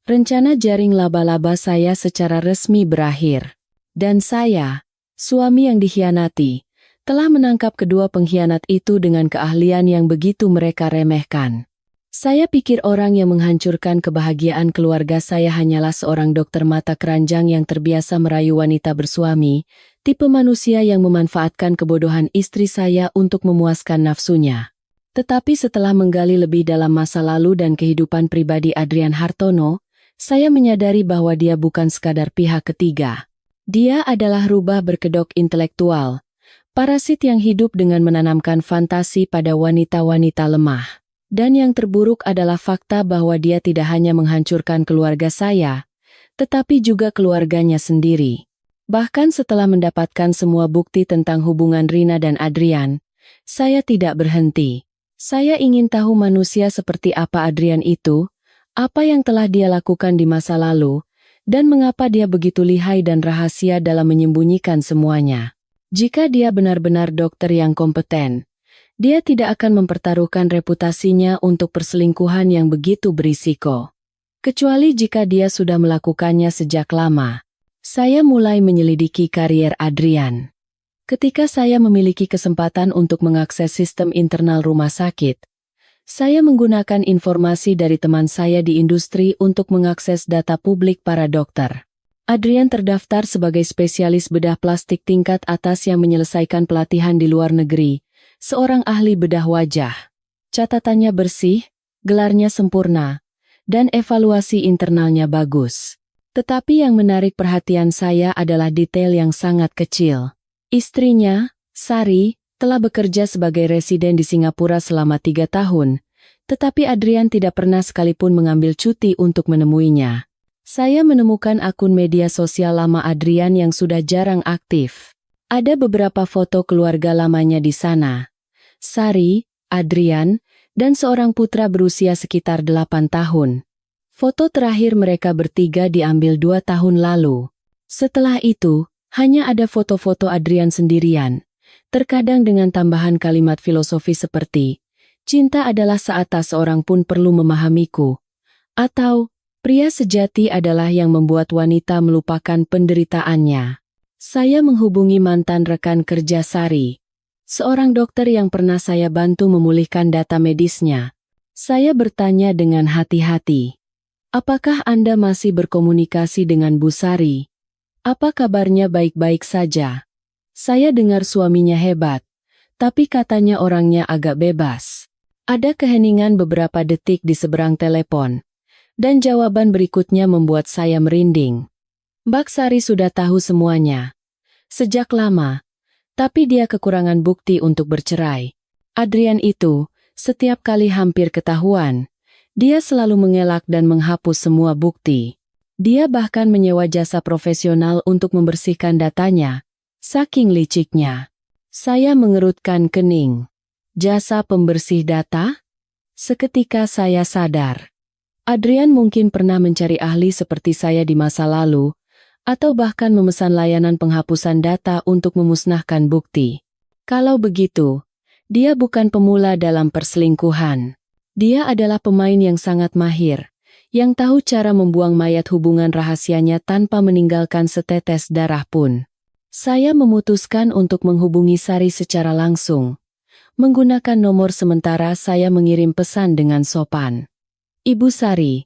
Rencana jaring laba-laba saya secara resmi berakhir. Dan saya, suami yang dikhianati, telah menangkap kedua pengkhianat itu dengan keahlian yang begitu mereka remehkan. Saya pikir orang yang menghancurkan kebahagiaan keluarga saya hanyalah seorang dokter mata keranjang yang terbiasa merayu wanita bersuami, tipe manusia yang memanfaatkan kebodohan istri saya untuk memuaskan nafsunya. Tetapi setelah menggali lebih dalam masa lalu dan kehidupan pribadi Adrian Hartono, saya menyadari bahwa dia bukan sekadar pihak ketiga. Dia adalah rubah berkedok intelektual, parasit yang hidup dengan menanamkan fantasi pada wanita-wanita lemah. Dan yang terburuk adalah fakta bahwa dia tidak hanya menghancurkan keluarga saya, tetapi juga keluarganya sendiri. Bahkan setelah mendapatkan semua bukti tentang hubungan Rina dan Adrian, saya tidak berhenti. Saya ingin tahu manusia seperti apa Adrian itu, apa yang telah dia lakukan di masa lalu, dan mengapa dia begitu lihai dan rahasia dalam menyembunyikan semuanya. Jika dia benar-benar dokter yang kompeten, dia tidak akan mempertaruhkan reputasinya untuk perselingkuhan yang begitu berisiko. Kecuali jika dia sudah melakukannya sejak lama. Saya mulai menyelidiki karier Adrian. Ketika saya memiliki kesempatan untuk mengakses sistem internal rumah sakit, saya menggunakan informasi dari teman saya di industri untuk mengakses data publik para dokter. Adrian terdaftar sebagai spesialis bedah plastik tingkat atas yang menyelesaikan pelatihan di luar negeri, seorang ahli bedah wajah. Catatannya bersih, gelarnya sempurna, dan evaluasi internalnya bagus. Tetapi yang menarik perhatian saya adalah detail yang sangat kecil. Istrinya, Sari, telah bekerja sebagai residen di Singapura selama 3 tahun, tetapi Adrian tidak pernah sekalipun mengambil cuti untuk menemuinya. Saya menemukan akun media sosial lama Adrian yang sudah jarang aktif. Ada beberapa foto keluarga lamanya di sana. Sari, Adrian, dan seorang putra berusia sekitar 8 tahun. Foto terakhir mereka bertiga diambil 2 tahun lalu. Setelah itu, hanya ada foto-foto Adrian sendirian, terkadang dengan tambahan kalimat filosofi seperti, "Cinta adalah saat tak seorang pun perlu memahamiku," atau, "Pria sejati adalah yang membuat wanita melupakan penderitaannya." Saya menghubungi mantan rekan kerja Sari, seorang dokter yang pernah saya bantu memulihkan data medisnya. Saya bertanya dengan hati-hati, "Apakah Anda masih berkomunikasi dengan Bu Sari? Apa kabarnya baik-baik saja? Saya dengar suaminya hebat, tapi katanya orangnya agak bebas." Ada keheningan beberapa detik di seberang telepon, dan jawaban berikutnya membuat saya merinding. Mbak Sari sudah tahu semuanya. Sejak lama. Tapi dia kekurangan bukti untuk bercerai. Adrian itu, setiap kali hampir ketahuan, dia selalu mengelak dan menghapus semua bukti. Dia bahkan menyewa jasa profesional untuk membersihkan datanya. Saking liciknya. Saya mengerutkan kening. Jasa pembersih data? Seketika saya sadar. Adrian mungkin pernah mencari ahli seperti saya di masa lalu, atau bahkan memesan layanan penghapusan data untuk memusnahkan bukti. Kalau begitu, dia bukan pemula dalam perselingkuhan. Dia adalah pemain yang sangat mahir, yang tahu cara membuang mayat hubungan rahasianya tanpa meninggalkan setetes darah pun. Saya memutuskan untuk menghubungi Sari secara langsung. Menggunakan nomor sementara saya mengirim pesan dengan sopan. "Ibu Sari,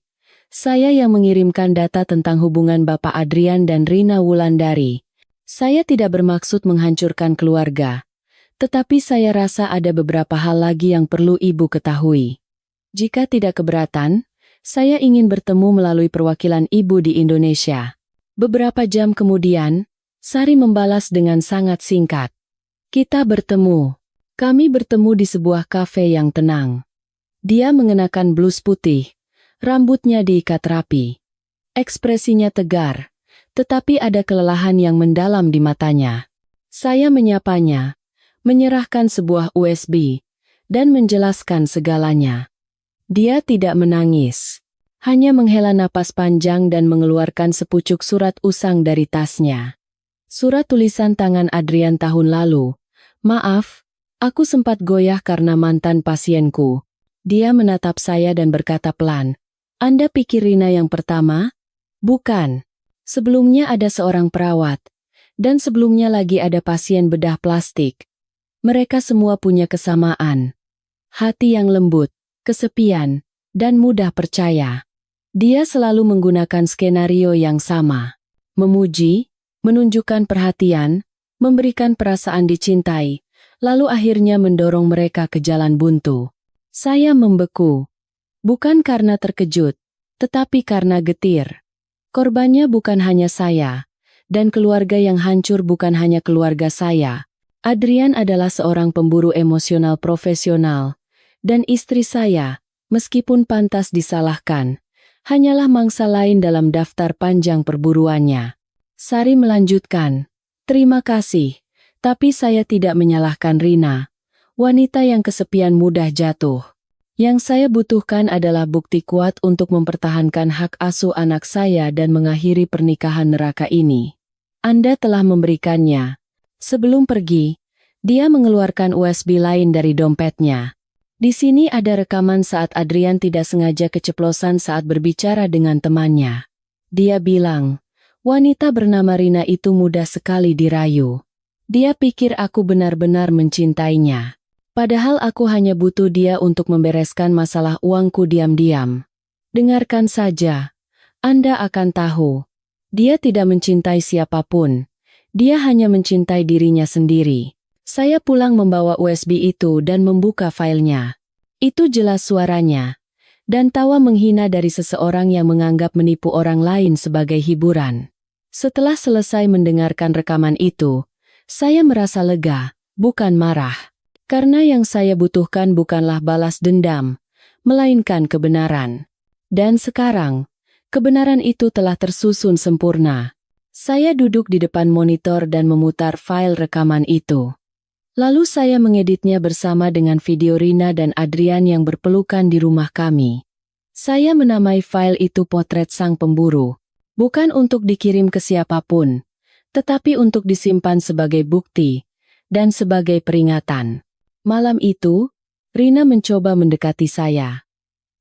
saya yang mengirimkan data tentang hubungan Bapak Adrian dan Rina Wulandari. Saya tidak bermaksud menghancurkan keluarga, tetapi saya rasa ada beberapa hal lagi yang perlu Ibu ketahui. Jika tidak keberatan, saya ingin bertemu melalui perwakilan Ibu di Indonesia." Beberapa jam kemudian, Sari membalas dengan sangat singkat. "Kita bertemu. Kami bertemu di sebuah kafe yang tenang." Dia mengenakan blus putih. Rambutnya diikat rapi. Ekspresinya tegar, tetapi ada kelelahan yang mendalam di matanya. Saya menyapanya, menyerahkan sebuah USB, dan menjelaskan segalanya. Dia tidak menangis, hanya menghela napas panjang dan mengeluarkan sepucuk surat usang dari tasnya. Surat tulisan tangan Adrian tahun lalu. "Maaf, aku sempat goyah karena mantan pasienku." Dia menatap saya dan berkata pelan, "Anda pikir Rina yang pertama? Bukan. Sebelumnya ada seorang perawat. Dan sebelumnya lagi ada pasien bedah plastik. Mereka semua punya kesamaan. Hati yang lembut, kesepian, dan mudah percaya. Dia selalu menggunakan skenario yang sama. Memuji, menunjukkan perhatian, memberikan perasaan dicintai, lalu akhirnya mendorong mereka ke jalan buntu. Saya membeku. Bukan karena terkejut, tetapi karena getir. Korbannya bukan hanya saya, dan keluarga yang hancur bukan hanya keluarga saya. Adrian adalah seorang pemburu emosional profesional, dan istri saya, meskipun pantas disalahkan, hanyalah mangsa lain dalam daftar panjang perburuannya. Sari melanjutkan, "Terima kasih, tapi saya tidak menyalahkan Rina, wanita yang kesepian mudah jatuh. Yang saya butuhkan adalah bukti kuat untuk mempertahankan hak asuh anak saya dan mengakhiri pernikahan neraka ini. Anda telah memberikannya." Sebelum pergi, dia mengeluarkan USB lain dari dompetnya. Di sini ada rekaman saat Adrian tidak sengaja keceplosan saat berbicara dengan temannya. Dia bilang, "Wanita bernama Rina itu mudah sekali dirayu. Dia pikir aku benar-benar mencintainya. Padahal aku hanya butuh dia untuk membereskan masalah uangku diam-diam." Dengarkan saja. Anda akan tahu. Dia tidak mencintai siapapun. Dia hanya mencintai dirinya sendiri. Saya pulang membawa USB itu dan membuka filenya. Itu jelas suaranya. Dan tawa menghina dari seseorang yang menganggap menipu orang lain sebagai hiburan. Setelah selesai mendengarkan rekaman itu, saya merasa lega, bukan marah. Karena yang saya butuhkan bukanlah balas dendam, melainkan kebenaran. Dan sekarang, kebenaran itu telah tersusun sempurna. Saya duduk di depan monitor dan memutar file rekaman itu. Lalu saya mengeditnya bersama dengan video Rina dan Adrian yang berpelukan di rumah kami. Saya menamai file itu Potret Sang Pemburu. Bukan untuk dikirim ke siapapun, tetapi untuk disimpan sebagai bukti dan sebagai peringatan. Malam itu, Rina mencoba mendekati saya.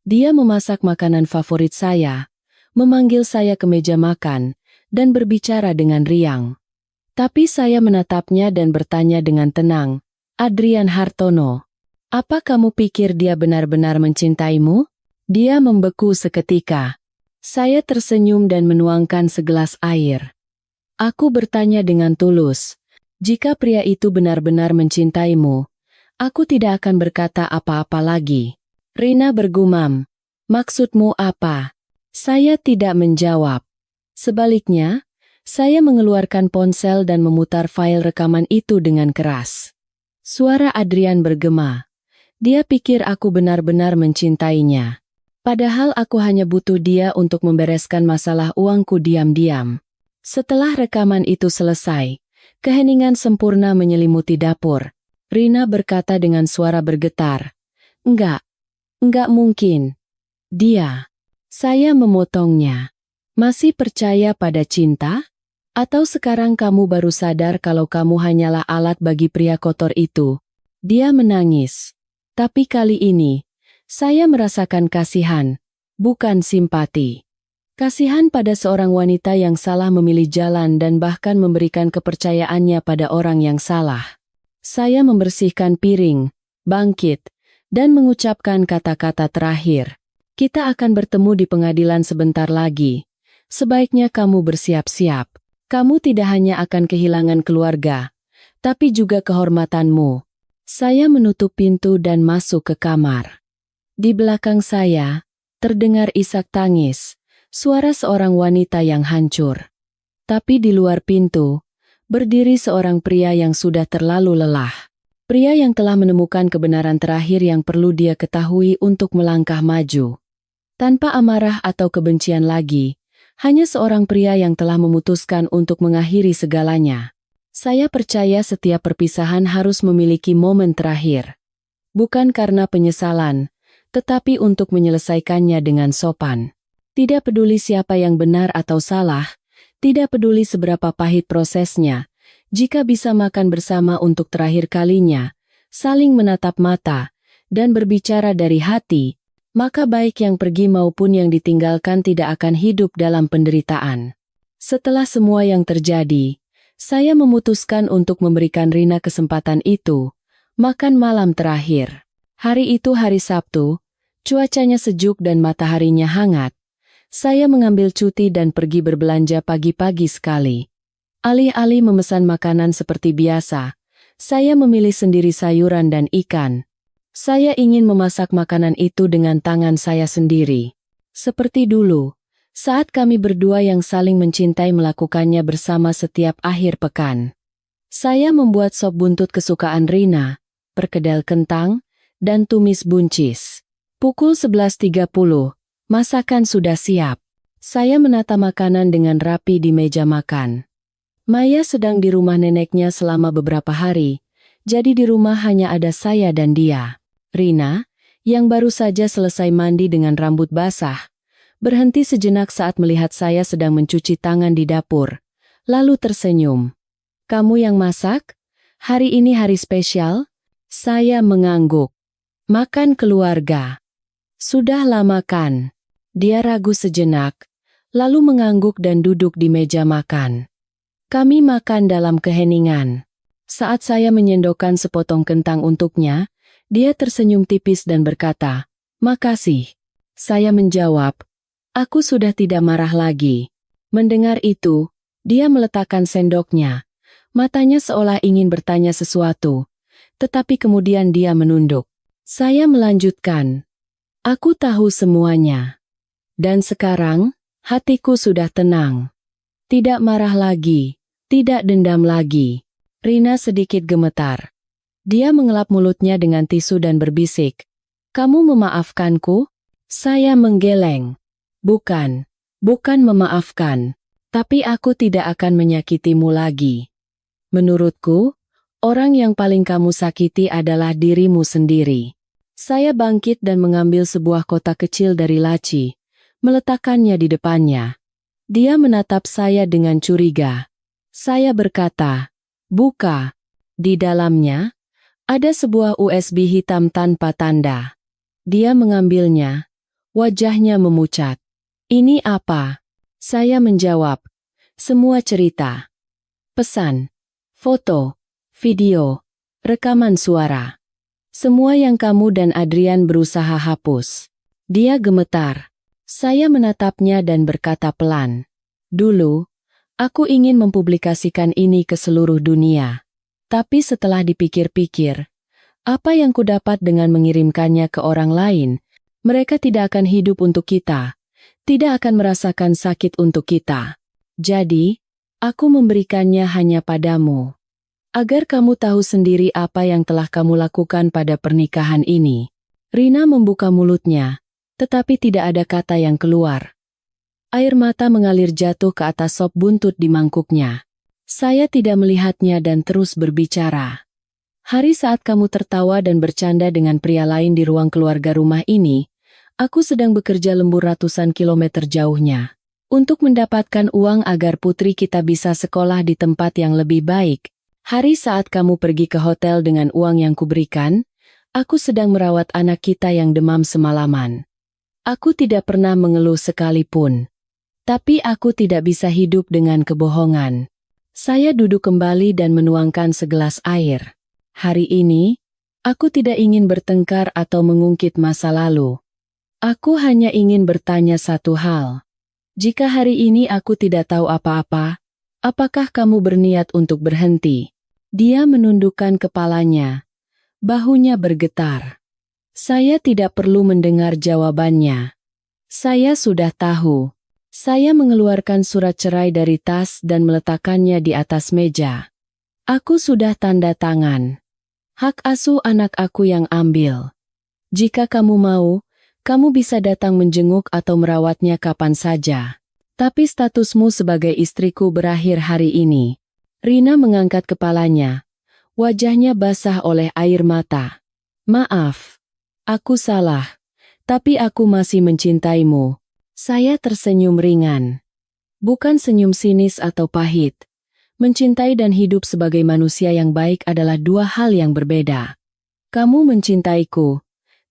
Dia memasak makanan favorit saya, memanggil saya ke meja makan, dan berbicara dengan riang. Tapi saya menatapnya dan bertanya dengan tenang, "Adrian Hartono, apa kamu pikir dia benar-benar mencintaimu?" Dia membeku seketika. Saya tersenyum dan menuangkan segelas air. Aku bertanya dengan tulus, "Jika pria itu benar-benar mencintaimu, aku tidak akan berkata apa-apa lagi." Rina bergumam, "Maksudmu apa?" Saya tidak menjawab. Sebaliknya, saya mengeluarkan ponsel dan memutar file rekaman itu dengan keras. Suara Adrian bergema. Dia pikir aku benar-benar mencintainya. Padahal aku hanya butuh dia untuk membereskan masalah uangku diam-diam. Setelah rekaman itu selesai, keheningan sempurna menyelimuti dapur. Rina berkata dengan suara bergetar, enggak mungkin. Dia." Saya memotongnya. "Masih percaya pada cinta? Atau sekarang kamu baru sadar kalau kamu hanyalah alat bagi pria kotor itu?" Dia menangis. Tapi kali ini, saya merasakan kasihan, bukan simpati. Kasihan pada seorang wanita yang salah memilih jalan dan bahkan memberikan kepercayaannya pada orang yang salah. Saya membersihkan piring, bangkit, dan mengucapkan kata-kata terakhir. "Kita akan bertemu di pengadilan sebentar lagi. Sebaiknya kamu bersiap-siap. Kamu tidak hanya akan kehilangan keluarga, tapi juga kehormatanmu." Saya menutup pintu dan masuk ke kamar. Di belakang saya, terdengar isak tangis, suara seorang wanita yang hancur. Tapi di luar pintu, berdiri seorang pria yang sudah terlalu lelah. Pria yang telah menemukan kebenaran terakhir yang perlu dia ketahui untuk melangkah maju. Tanpa amarah atau kebencian lagi, hanya seorang pria yang telah memutuskan untuk mengakhiri segalanya. Saya percaya setiap perpisahan harus memiliki momen terakhir. Bukan karena penyesalan, tetapi untuk menyelesaikannya dengan sopan. Tidak peduli siapa yang benar atau salah, tidak peduli seberapa pahit prosesnya, jika bisa makan bersama untuk terakhir kalinya, saling menatap mata, dan berbicara dari hati, maka baik yang pergi maupun yang ditinggalkan tidak akan hidup dalam penderitaan. Setelah semua yang terjadi, saya memutuskan untuk memberikan Rina kesempatan itu, Makan malam terakhir. Hari itu hari Sabtu, cuacanya sejuk dan mataharinya hangat. Saya mengambil cuti dan pergi berbelanja pagi-pagi sekali. Alih-alih memesan makanan seperti biasa, saya memilih sendiri sayuran dan ikan. Saya ingin memasak makanan itu dengan tangan saya sendiri. Seperti dulu, saat kami berdua yang saling mencintai melakukannya bersama setiap akhir pekan. Saya membuat sop buntut kesukaan Rina, perkedel kentang, dan tumis buncis. Pukul 11.30, masakan sudah siap. Saya menata makanan dengan rapi di meja makan. Maya sedang di rumah neneknya selama beberapa hari, jadi di rumah hanya ada saya dan dia. Rina, yang baru saja selesai mandi dengan rambut basah, berhenti sejenak saat melihat saya sedang mencuci tangan di dapur, lalu tersenyum. "Kamu yang masak? Hari ini hari spesial?" Saya mengangguk. "Makan keluarga." "Sudah lama kan?" Dia ragu sejenak, lalu mengangguk dan duduk di meja makan. Kami makan dalam keheningan. Saat saya menyendokkan sepotong kentang untuknya, dia tersenyum tipis dan berkata, "Makasih." Saya menjawab, "Aku sudah tidak marah lagi." Mendengar itu, dia meletakkan sendoknya. Matanya seolah ingin bertanya sesuatu, tetapi kemudian dia menunduk. Saya melanjutkan, "Aku tahu semuanya. Dan sekarang, hatiku sudah tenang. Tidak marah lagi, tidak dendam lagi." Rina sedikit gemetar. Dia mengelap mulutnya dengan tisu dan berbisik, "Kamu memaafkanku?" Saya menggeleng. Bukan memaafkan. Tapi aku tidak akan menyakitimu lagi. Menurutku, orang yang paling kamu sakiti adalah dirimu sendiri. Saya bangkit dan mengambil sebuah kotak kecil dari laci, meletakkannya di depannya. Dia menatap saya dengan curiga. Saya berkata, "Buka." Di dalamnya, ada sebuah USB hitam tanpa tanda. Dia mengambilnya. Wajahnya memucat. "Ini apa?" Saya menjawab, "Semua cerita. Pesan, foto, video, rekaman suara. Semua yang kamu dan Adrian berusaha hapus." Dia gemetar. Saya menatapnya dan berkata pelan, "Dulu, aku ingin mempublikasikan ini ke seluruh dunia. Tapi setelah dipikir-pikir, apa yang kudapat dengan mengirimkannya ke orang lain? Mereka tidak akan hidup untuk kita, tidak akan merasakan sakit untuk kita. Jadi, aku memberikannya hanya padamu. Agar kamu tahu sendiri apa yang telah kamu lakukan pada pernikahan ini." Rina membuka mulutnya, tetapi tidak ada kata yang keluar. Air mata mengalir jatuh ke atas sop buntut di mangkuknya. Saya tidak melihatnya dan terus berbicara. "Hari saat kamu tertawa dan bercanda dengan pria lain di ruang keluarga rumah ini, aku sedang bekerja lembur ratusan kilometer jauhnya untuk mendapatkan uang agar putri kita bisa sekolah di tempat yang lebih baik. Hari saat kamu pergi ke hotel dengan uang yang kuberikan, aku sedang merawat anak kita yang demam semalaman. Aku tidak pernah mengeluh sekalipun. Tapi aku tidak bisa hidup dengan kebohongan." Saya duduk kembali dan menuangkan segelas air. Hari ini, aku tidak ingin bertengkar atau mengungkit masa lalu. Aku hanya ingin bertanya satu hal. Jika hari ini aku tidak tahu apa-apa, apakah kamu berniat untuk berhenti? Dia menundukkan kepalanya. Bahunya bergetar. Saya tidak perlu mendengar jawabannya. Saya sudah tahu. Saya mengeluarkan surat cerai dari tas dan meletakkannya di atas meja. Aku sudah tanda tangan. Hak asuh anak aku yang ambil. Jika kamu mau, kamu bisa datang menjenguk atau merawatnya kapan saja. Tapi statusmu sebagai istriku berakhir hari ini. Rina mengangkat kepalanya. Wajahnya basah oleh air mata. "Maaf. Aku salah. Tapi aku masih mencintaimu." Saya tersenyum ringan. Bukan senyum sinis atau pahit. Mencintai dan hidup sebagai manusia yang baik adalah dua hal yang berbeda. Kamu mencintaiku,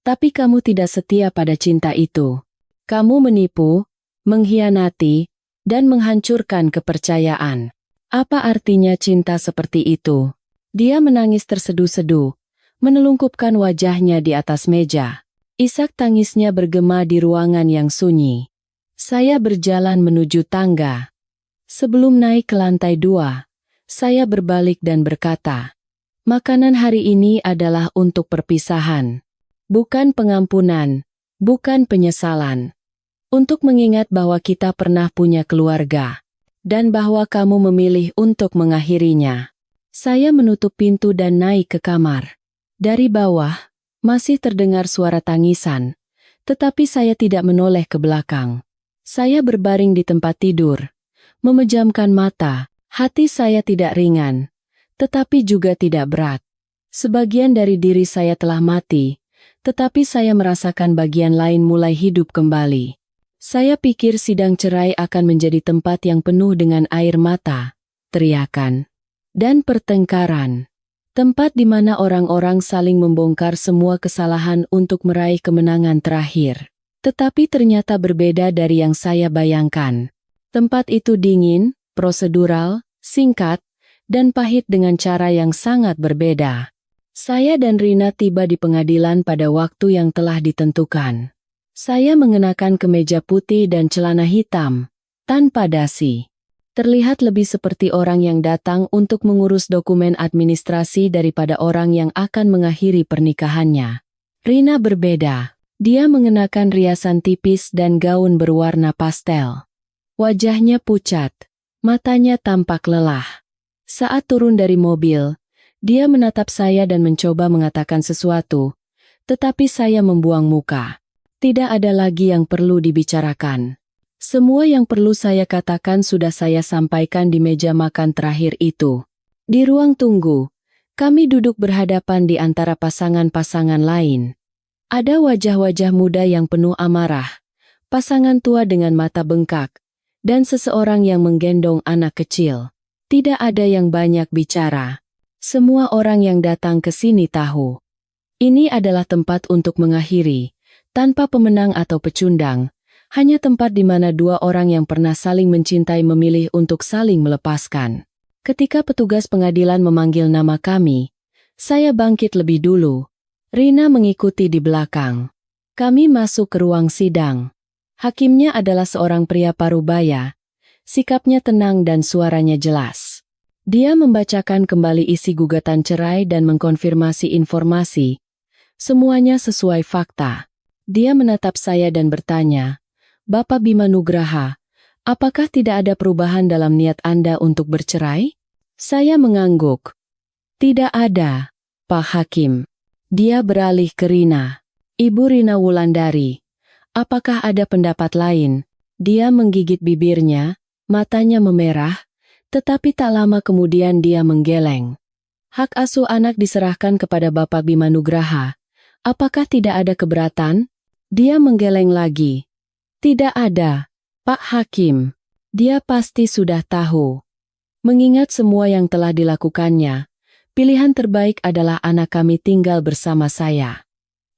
tapi kamu tidak setia pada cinta itu. Kamu menipu, mengkhianati, dan menghancurkan kepercayaan. Apa artinya cinta seperti itu? Dia menangis terseduh-seduh, menelungkupkan wajahnya di atas meja. Isak tangisnya bergema di ruangan yang sunyi. Saya berjalan menuju tangga. Sebelum naik ke lantai 2, saya berbalik dan berkata, "Makanan hari ini adalah untuk perpisahan. Bukan pengampunan, bukan penyesalan. Untuk mengingat bahwa kita pernah punya keluarga. Dan bahwa kamu memilih untuk mengakhirinya." Saya menutup pintu dan naik ke kamar. Dari bawah, masih terdengar suara tangisan, tetapi saya tidak menoleh ke belakang. Saya berbaring di tempat tidur, memejamkan mata. Hati saya tidak ringan, tetapi juga tidak berat. Sebagian dari diri saya telah mati, tetapi saya merasakan bagian lain mulai hidup kembali. Saya pikir sidang cerai akan menjadi tempat yang penuh dengan air mata, teriakan, dan pertengkaran. Tempat di mana orang-orang saling membongkar semua kesalahan untuk meraih kemenangan terakhir. Tetapi ternyata berbeda dari yang saya bayangkan. Tempat itu dingin, prosedural, singkat, dan pahit dengan cara yang sangat berbeda. Saya dan Rina tiba di pengadilan pada waktu yang telah ditentukan. Saya mengenakan kemeja putih dan celana hitam, tanpa dasi. Terlihat lebih seperti orang yang datang untuk mengurus dokumen administrasi daripada orang yang akan mengakhiri pernikahannya. Rina berbeda. Dia mengenakan riasan tipis dan gaun berwarna pastel. Wajahnya pucat, matanya tampak lelah. Saat turun dari mobil, dia menatap saya dan mencoba mengatakan sesuatu, tetapi saya membuang muka. Tidak ada lagi yang perlu dibicarakan. Semua yang perlu saya katakan sudah saya sampaikan di meja makan terakhir itu. Di ruang tunggu, kami duduk berhadapan di antara pasangan-pasangan lain. Ada wajah-wajah muda yang penuh amarah, pasangan tua dengan mata bengkak, dan seseorang yang menggendong anak kecil. Tidak ada yang banyak bicara. Semua orang yang datang ke sini tahu. Ini adalah tempat untuk mengakhiri, tanpa pemenang atau pecundang. Hanya tempat di mana dua orang yang pernah saling mencintai memilih untuk saling melepaskan. Ketika petugas pengadilan memanggil nama kami, saya bangkit lebih dulu. Rina mengikuti di belakang. Kami masuk ke ruang sidang. Hakimnya adalah seorang pria parubaya. Sikapnya tenang dan suaranya jelas. Dia membacakan kembali isi gugatan cerai dan mengkonfirmasi informasi. Semuanya sesuai fakta. Dia menatap saya dan bertanya, "Bapak Bima Nugraha, apakah tidak ada perubahan dalam niat Anda untuk bercerai?" Saya mengangguk. "Tidak ada, Pak Hakim." Dia beralih ke Rina. "Ibu Rina Wulandari, apakah ada pendapat lain?" Dia menggigit bibirnya, matanya memerah, tetapi tak lama kemudian dia menggeleng. "Hak asuh anak diserahkan kepada Bapak Bima Nugraha. Apakah tidak ada keberatan?" Dia menggeleng lagi. "Tidak ada, Pak Hakim." Dia pasti sudah tahu. Mengingat semua yang telah dilakukannya, pilihan terbaik adalah anak kami tinggal bersama saya.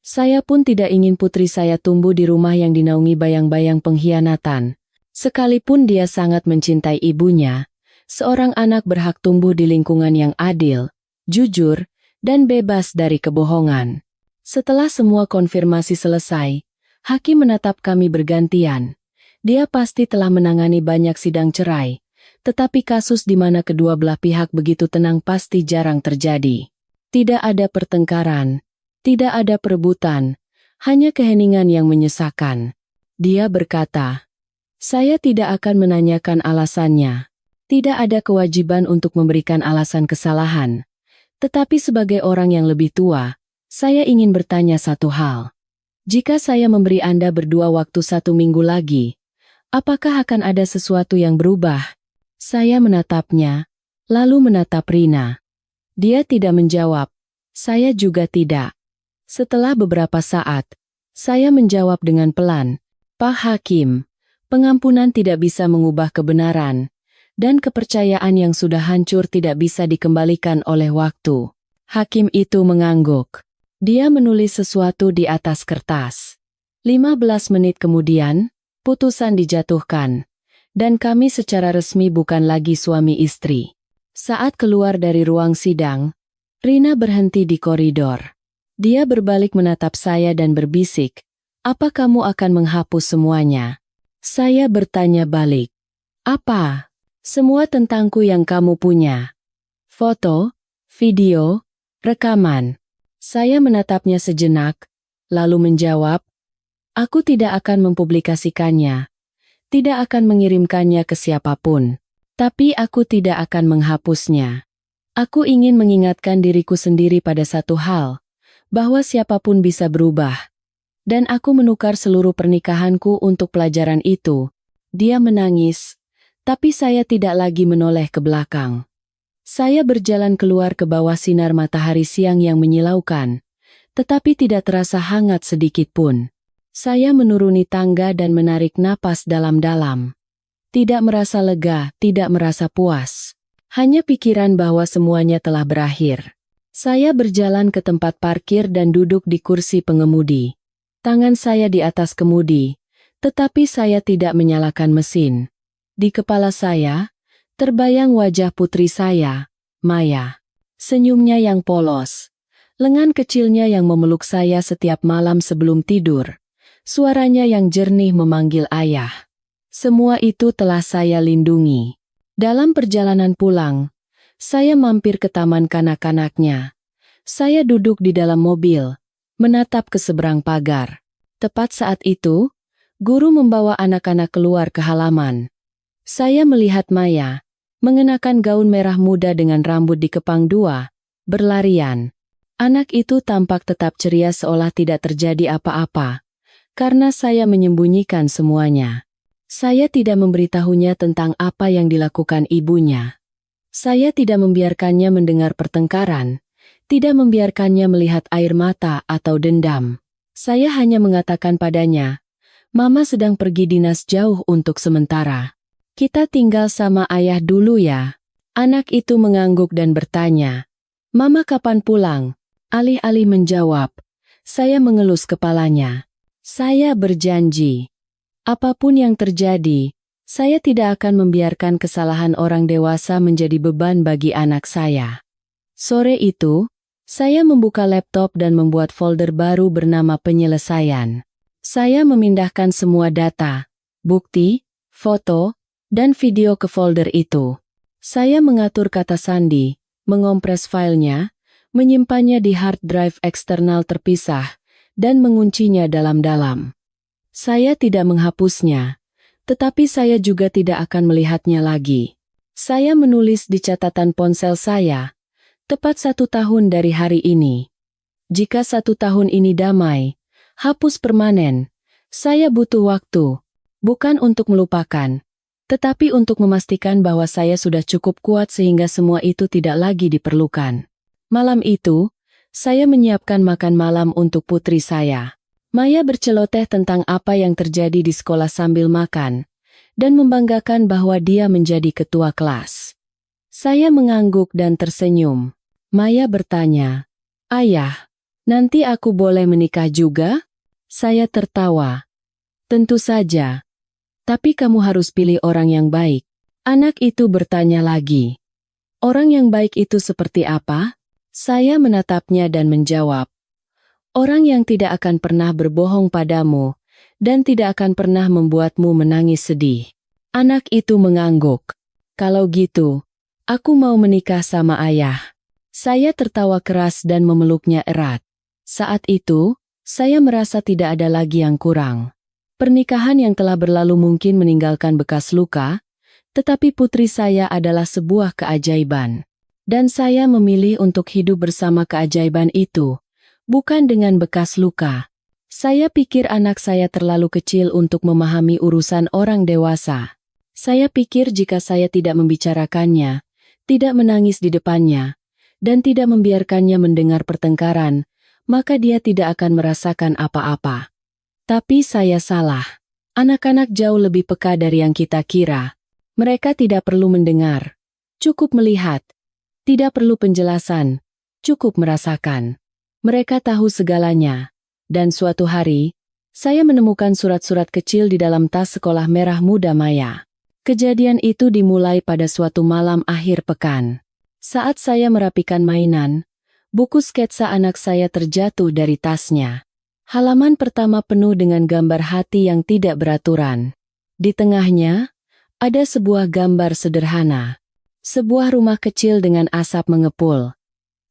Saya pun tidak ingin putri saya tumbuh di rumah yang dinaungi bayang-bayang pengkhianatan. Sekalipun dia sangat mencintai ibunya, seorang anak berhak tumbuh di lingkungan yang adil, jujur, dan bebas dari kebohongan. Setelah semua konfirmasi selesai, hakim menatap kami bergantian. Dia pasti telah menangani banyak sidang cerai, tetapi kasus di mana kedua belah pihak begitu tenang pasti jarang terjadi. Tidak ada pertengkaran, tidak ada perebutan, hanya keheningan yang menyesakan. Dia berkata, "Saya tidak akan menanyakan alasannya. Tidak ada kewajiban untuk memberikan alasan kesalahan. Tetapi sebagai orang yang lebih tua, saya ingin bertanya satu hal. Jika saya memberi Anda berdua waktu 1 minggu lagi, apakah akan ada sesuatu yang berubah?" Saya menatapnya, lalu menatap Rina. Dia tidak menjawab. Saya juga tidak. Setelah beberapa saat, saya menjawab dengan pelan, "Pak Hakim, pengampunan tidak bisa mengubah kebenaran, dan kepercayaan yang sudah hancur tidak bisa dikembalikan oleh waktu." Hakim itu mengangguk. Dia menulis sesuatu di atas kertas. 15 menit kemudian, putusan dijatuhkan, dan kami secara resmi bukan lagi suami istri. Saat keluar dari ruang sidang, Rina berhenti di koridor. Dia berbalik menatap saya dan berbisik, "Apa kamu akan menghapus semuanya?" Saya bertanya balik, "Apa?" "Semua tentangku yang kamu punya. Foto, video, rekaman." Saya menatapnya sejenak, lalu menjawab, "Aku tidak akan mempublikasikannya, tidak akan mengirimkannya ke siapapun. Tapi aku tidak akan menghapusnya. Aku ingin mengingatkan diriku sendiri pada satu hal, bahwa siapapun bisa berubah. Dan aku menukar seluruh pernikahanku untuk pelajaran itu." Dia menangis, tapi saya tidak lagi menoleh ke belakang. Saya berjalan keluar ke bawah sinar matahari siang yang menyilaukan, tetapi tidak terasa hangat sedikit pun. Saya menuruni tangga dan menarik napas dalam-dalam. Tidak merasa lega, tidak merasa puas. Hanya pikiran bahwa semuanya telah berakhir. Saya berjalan ke tempat parkir dan duduk di kursi pengemudi. Tangan saya di atas kemudi, tetapi saya tidak menyalakan mesin. Di kepala saya, terbayang wajah putri saya, Maya. Senyumnya yang polos. Lengan kecilnya yang memeluk saya setiap malam sebelum tidur. Suaranya yang jernih memanggil ayah. Semua itu telah saya lindungi. Dalam perjalanan pulang, saya mampir ke taman kanak-kanaknya. Saya duduk di dalam mobil, menatap ke seberang pagar. Tepat saat itu, guru membawa anak-anak keluar ke halaman. Saya melihat Maya, mengenakan gaun merah muda dengan rambut dikepang dua, berlarian. Anak itu tampak tetap ceria seolah tidak terjadi apa-apa, karena saya menyembunyikan semuanya. Saya tidak memberitahunya tentang apa yang dilakukan ibunya. Saya tidak membiarkannya mendengar pertengkaran, tidak membiarkannya melihat air mata atau dendam. Saya hanya mengatakan padanya, "Mama sedang pergi dinas jauh untuk sementara. Kita tinggal sama ayah dulu ya." Anak itu mengangguk dan bertanya, "Mama kapan pulang?" Alih-alih menjawab, saya mengelus kepalanya. Saya berjanji, apapun yang terjadi, saya tidak akan membiarkan kesalahan orang dewasa menjadi beban bagi anak saya. Sore itu, saya membuka laptop dan membuat folder baru bernama penyelesaian. Saya memindahkan semua data, bukti, foto, dan video ke folder itu. Saya mengatur kata sandi, mengompres filenya, menyimpannya di hard drive eksternal terpisah, dan menguncinya dalam-dalam. Saya tidak menghapusnya, tetapi saya juga tidak akan melihatnya lagi. Saya menulis di catatan ponsel saya, tepat 1 tahun dari hari ini. Jika 1 tahun ini damai, hapus permanen, saya butuh waktu, bukan untuk melupakan, tetapi untuk memastikan bahwa saya sudah cukup kuat sehingga semua itu tidak lagi diperlukan. Malam itu, saya menyiapkan makan malam untuk putri saya. Maya berceloteh tentang apa yang terjadi di sekolah sambil makan, dan membanggakan bahwa dia menjadi ketua kelas. Saya mengangguk dan tersenyum. Maya bertanya, "Ayah, nanti aku boleh menikah juga?" Saya tertawa. "Tentu saja. Tapi kamu harus pilih orang yang baik." Anak itu bertanya lagi, "Orang yang baik itu seperti apa?" Saya menatapnya dan menjawab, "Orang yang tidak akan pernah berbohong padamu, dan tidak akan pernah membuatmu menangis sedih." Anak itu mengangguk. "Kalau gitu, aku mau menikah sama ayah." Saya tertawa keras dan memeluknya erat. Saat itu, saya merasa tidak ada lagi yang kurang. Pernikahan yang telah berlalu mungkin meninggalkan bekas luka, tetapi putri saya adalah sebuah keajaiban. Dan saya memilih untuk hidup bersama keajaiban itu, bukan dengan bekas luka. Saya pikir anak saya terlalu kecil untuk memahami urusan orang dewasa. Saya pikir jika saya tidak membicarakannya, tidak menangis di depannya, dan tidak membiarkannya mendengar pertengkaran, maka dia tidak akan merasakan apa-apa. Tapi saya salah. Anak-anak jauh lebih peka dari yang kita kira. Mereka tidak perlu mendengar, cukup melihat. Tidak perlu penjelasan, cukup merasakan. Mereka tahu segalanya. Dan suatu hari, saya menemukan surat-surat kecil di dalam tas sekolah merah muda Maya. Kejadian itu dimulai pada suatu malam akhir pekan. Saat saya merapikan mainan, Buku sketsa anak saya terjatuh dari tasnya. Halaman pertama penuh dengan gambar hati yang tidak beraturan. Di tengahnya, ada sebuah gambar sederhana. Sebuah rumah kecil dengan asap mengepul.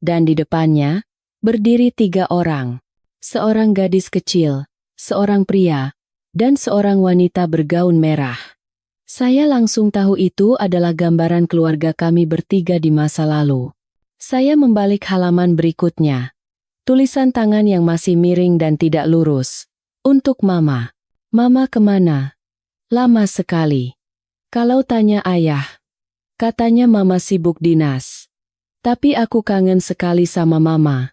Dan di depannya, berdiri 3 orang. Seorang gadis kecil, seorang pria, dan seorang wanita bergaun merah. Saya langsung tahu itu adalah gambaran keluarga kami bertiga di masa lalu. Saya membalik halaman berikutnya. Tulisan tangan yang masih miring dan tidak lurus. Untuk Mama. Mama kemana? Lama sekali. Kalau tanya ayah, katanya Mama sibuk dinas. Tapi aku kangen sekali sama Mama.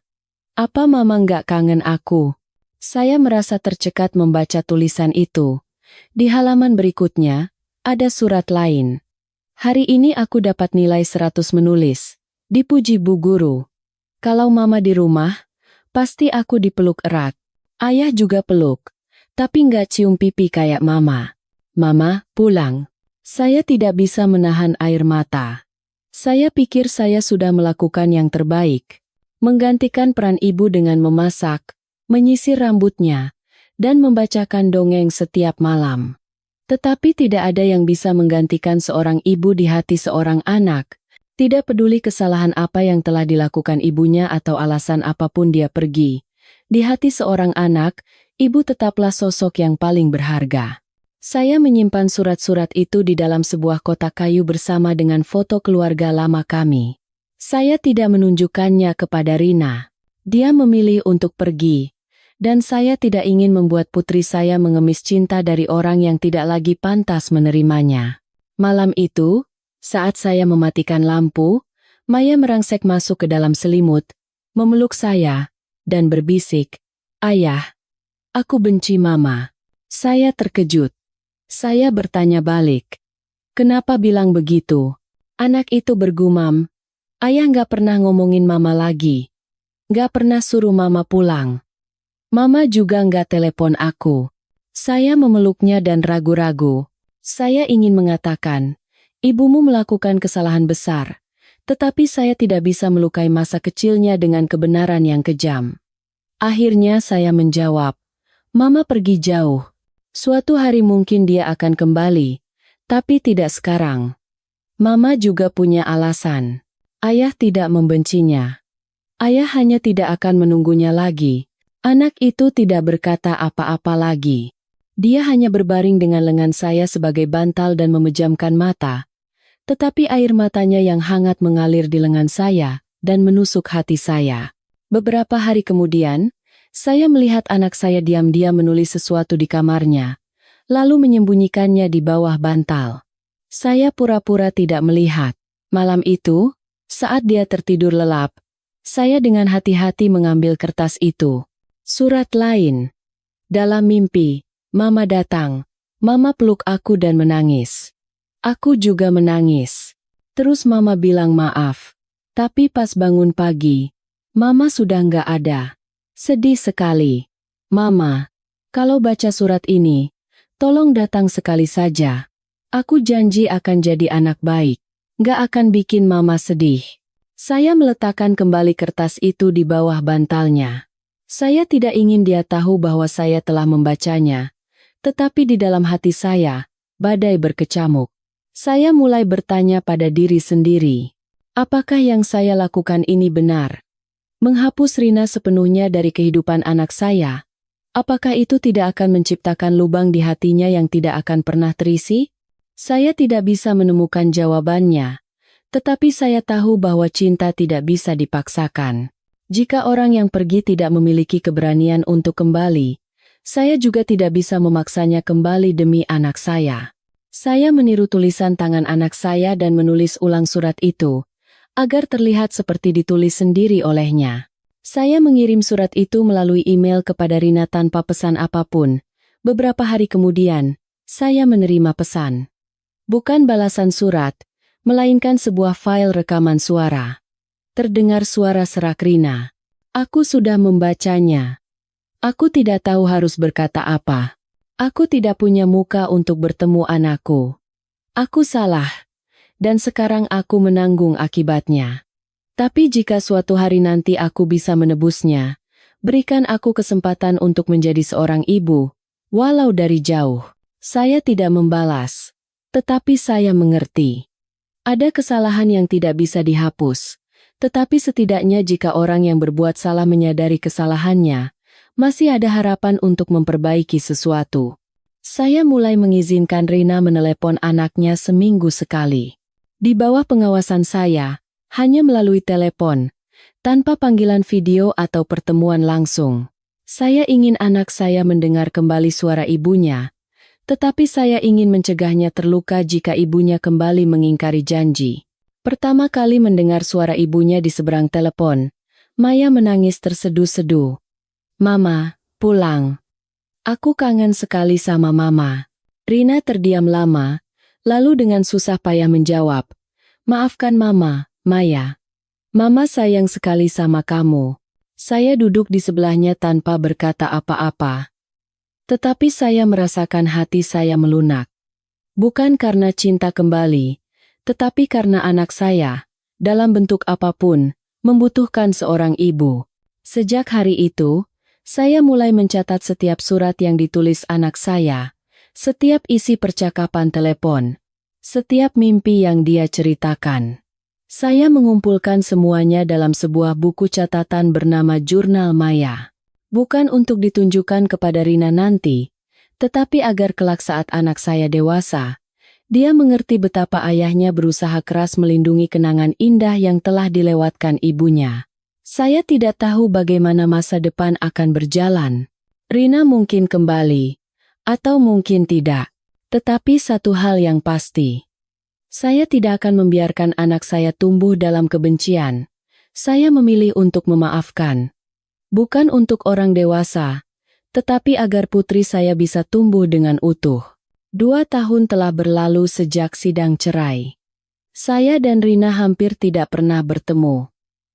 Apa Mama nggak kangen aku? Saya merasa tercekat membaca tulisan itu. Di halaman berikutnya, ada surat lain. Hari ini aku dapat nilai 100 menulis. Dipuji Bu Guru. Kalau Mama di rumah, pasti aku dipeluk erat. Ayah juga peluk. Tapi nggak cium pipi kayak Mama. Mama, pulang. Saya tidak bisa menahan air mata. Saya pikir saya sudah melakukan yang terbaik. Menggantikan peran ibu dengan memasak, menyisir rambutnya, dan membacakan dongeng setiap malam. Tetapi tidak ada yang bisa menggantikan seorang ibu di hati seorang anak. Tidak peduli kesalahan apa yang telah dilakukan ibunya atau alasan apapun dia pergi. Di hati seorang anak, ibu tetaplah sosok yang paling berharga. Saya menyimpan surat-surat itu di dalam sebuah kotak kayu bersama dengan foto keluarga lama kami. Saya tidak menunjukkannya kepada Rina. Dia memilih untuk pergi. Dan saya tidak ingin membuat putri saya mengemis cinta dari orang yang tidak lagi pantas menerimanya. Malam itu, saat saya mematikan lampu, Maya merangsek masuk ke dalam selimut, memeluk saya, dan berbisik, "Ayah, aku benci Mama." Saya terkejut. Saya bertanya balik, "Kenapa bilang begitu?" Anak itu bergumam, "Ayah nggak pernah ngomongin Mama lagi. Nggak pernah suruh Mama pulang. Mama juga nggak telepon aku." Saya memeluknya dan ragu-ragu. Saya ingin mengatakan, "Ibumu melakukan kesalahan besar." Tetapi saya tidak bisa melukai masa kecilnya dengan kebenaran yang kejam. Akhirnya saya menjawab, "Mama pergi jauh. Suatu hari mungkin dia akan kembali, tapi tidak sekarang. Mama juga punya alasan. Ayah tidak membencinya. Ayah hanya tidak akan menunggunya lagi." Anak itu tidak berkata apa-apa lagi. Dia hanya berbaring dengan lengan saya sebagai bantal dan memejamkan mata. Tetapi air matanya yang hangat mengalir di lengan saya dan menusuk hati saya. Beberapa hari kemudian, saya melihat anak saya diam-diam menulis sesuatu di kamarnya, lalu menyembunyikannya di bawah bantal. Saya pura-pura tidak melihat. Malam itu, saat dia tertidur lelap, saya dengan hati-hati mengambil kertas itu. Surat lain. Dalam mimpi, Mama datang. Mama peluk aku dan menangis. Aku juga menangis. Terus Mama bilang maaf. Tapi pas bangun pagi, Mama sudah nggak ada. Sedih sekali. Mama, kalau baca surat ini, tolong datang sekali saja. Aku janji akan jadi anak baik. Nggak akan bikin Mama sedih. Saya meletakkan kembali kertas itu di bawah bantalnya. Saya tidak ingin dia tahu bahwa saya telah membacanya. Tetapi di dalam hati saya, badai berkecamuk. Saya mulai bertanya pada diri sendiri. Apakah yang saya lakukan ini benar? Menghapus Rina sepenuhnya dari kehidupan anak saya? Apakah itu tidak akan menciptakan lubang di hatinya yang tidak akan pernah terisi? Saya tidak bisa menemukan jawabannya. Tetapi saya tahu bahwa cinta tidak bisa dipaksakan. Jika orang yang pergi tidak memiliki keberanian untuk kembali, saya juga tidak bisa memaksanya kembali demi anak saya. Saya meniru tulisan tangan anak saya dan menulis ulang surat itu, agar terlihat seperti ditulis sendiri olehnya. Saya mengirim surat itu melalui email kepada Rina tanpa pesan apapun. Beberapa hari kemudian, saya menerima pesan. Bukan balasan surat, melainkan sebuah file rekaman suara. Terdengar suara serak Rina. Aku sudah membacanya. Aku tidak tahu harus berkata apa. Aku tidak punya muka untuk bertemu anakku. Aku salah. Dan sekarang aku menanggung akibatnya. Tapi jika suatu hari nanti aku bisa menebusnya, berikan aku kesempatan untuk menjadi seorang ibu, walau dari jauh. Saya tidak membalas, tetapi saya mengerti. Ada kesalahan yang tidak bisa dihapus, tetapi setidaknya jika orang yang berbuat salah menyadari kesalahannya, masih ada harapan untuk memperbaiki sesuatu. Saya mulai mengizinkan Rina menelepon anaknya seminggu sekali. Di bawah pengawasan saya, hanya melalui telepon, tanpa panggilan video atau pertemuan langsung. Saya ingin anak saya mendengar kembali suara ibunya, tetapi saya ingin mencegahnya terluka jika ibunya kembali mengingkari janji. Pertama kali mendengar suara ibunya di seberang telepon, Maya menangis terseduh-seduh. "Mama, pulang. Aku kangen sekali sama Mama." Rina terdiam lama, lalu dengan susah payah menjawab, "Maafkan Mama, Maya. Mama sayang sekali sama kamu." Saya duduk di sebelahnya tanpa berkata apa-apa. Tetapi saya merasakan hati saya melunak. Bukan karena cinta kembali, tetapi karena anak saya, dalam bentuk apapun, membutuhkan seorang ibu. Sejak hari itu, saya mulai mencatat setiap surat yang ditulis anak saya, setiap isi percakapan telepon, setiap mimpi yang dia ceritakan. Saya mengumpulkan semuanya dalam sebuah buku catatan bernama Jurnal Maya. Bukan untuk ditunjukkan kepada Rina nanti, tetapi agar kelak saat anak saya dewasa, dia mengerti betapa ayahnya berusaha keras melindungi kenangan indah yang telah dilewatkan ibunya. Saya tidak tahu bagaimana masa depan akan berjalan. Rina mungkin kembali, atau mungkin tidak. Tetapi satu hal yang pasti, saya tidak akan membiarkan anak saya tumbuh dalam kebencian. Saya memilih untuk memaafkan. Bukan untuk orang dewasa, tetapi agar putri saya bisa tumbuh dengan utuh. 2 tahun telah berlalu sejak sidang cerai. Saya dan Rina hampir tidak pernah bertemu.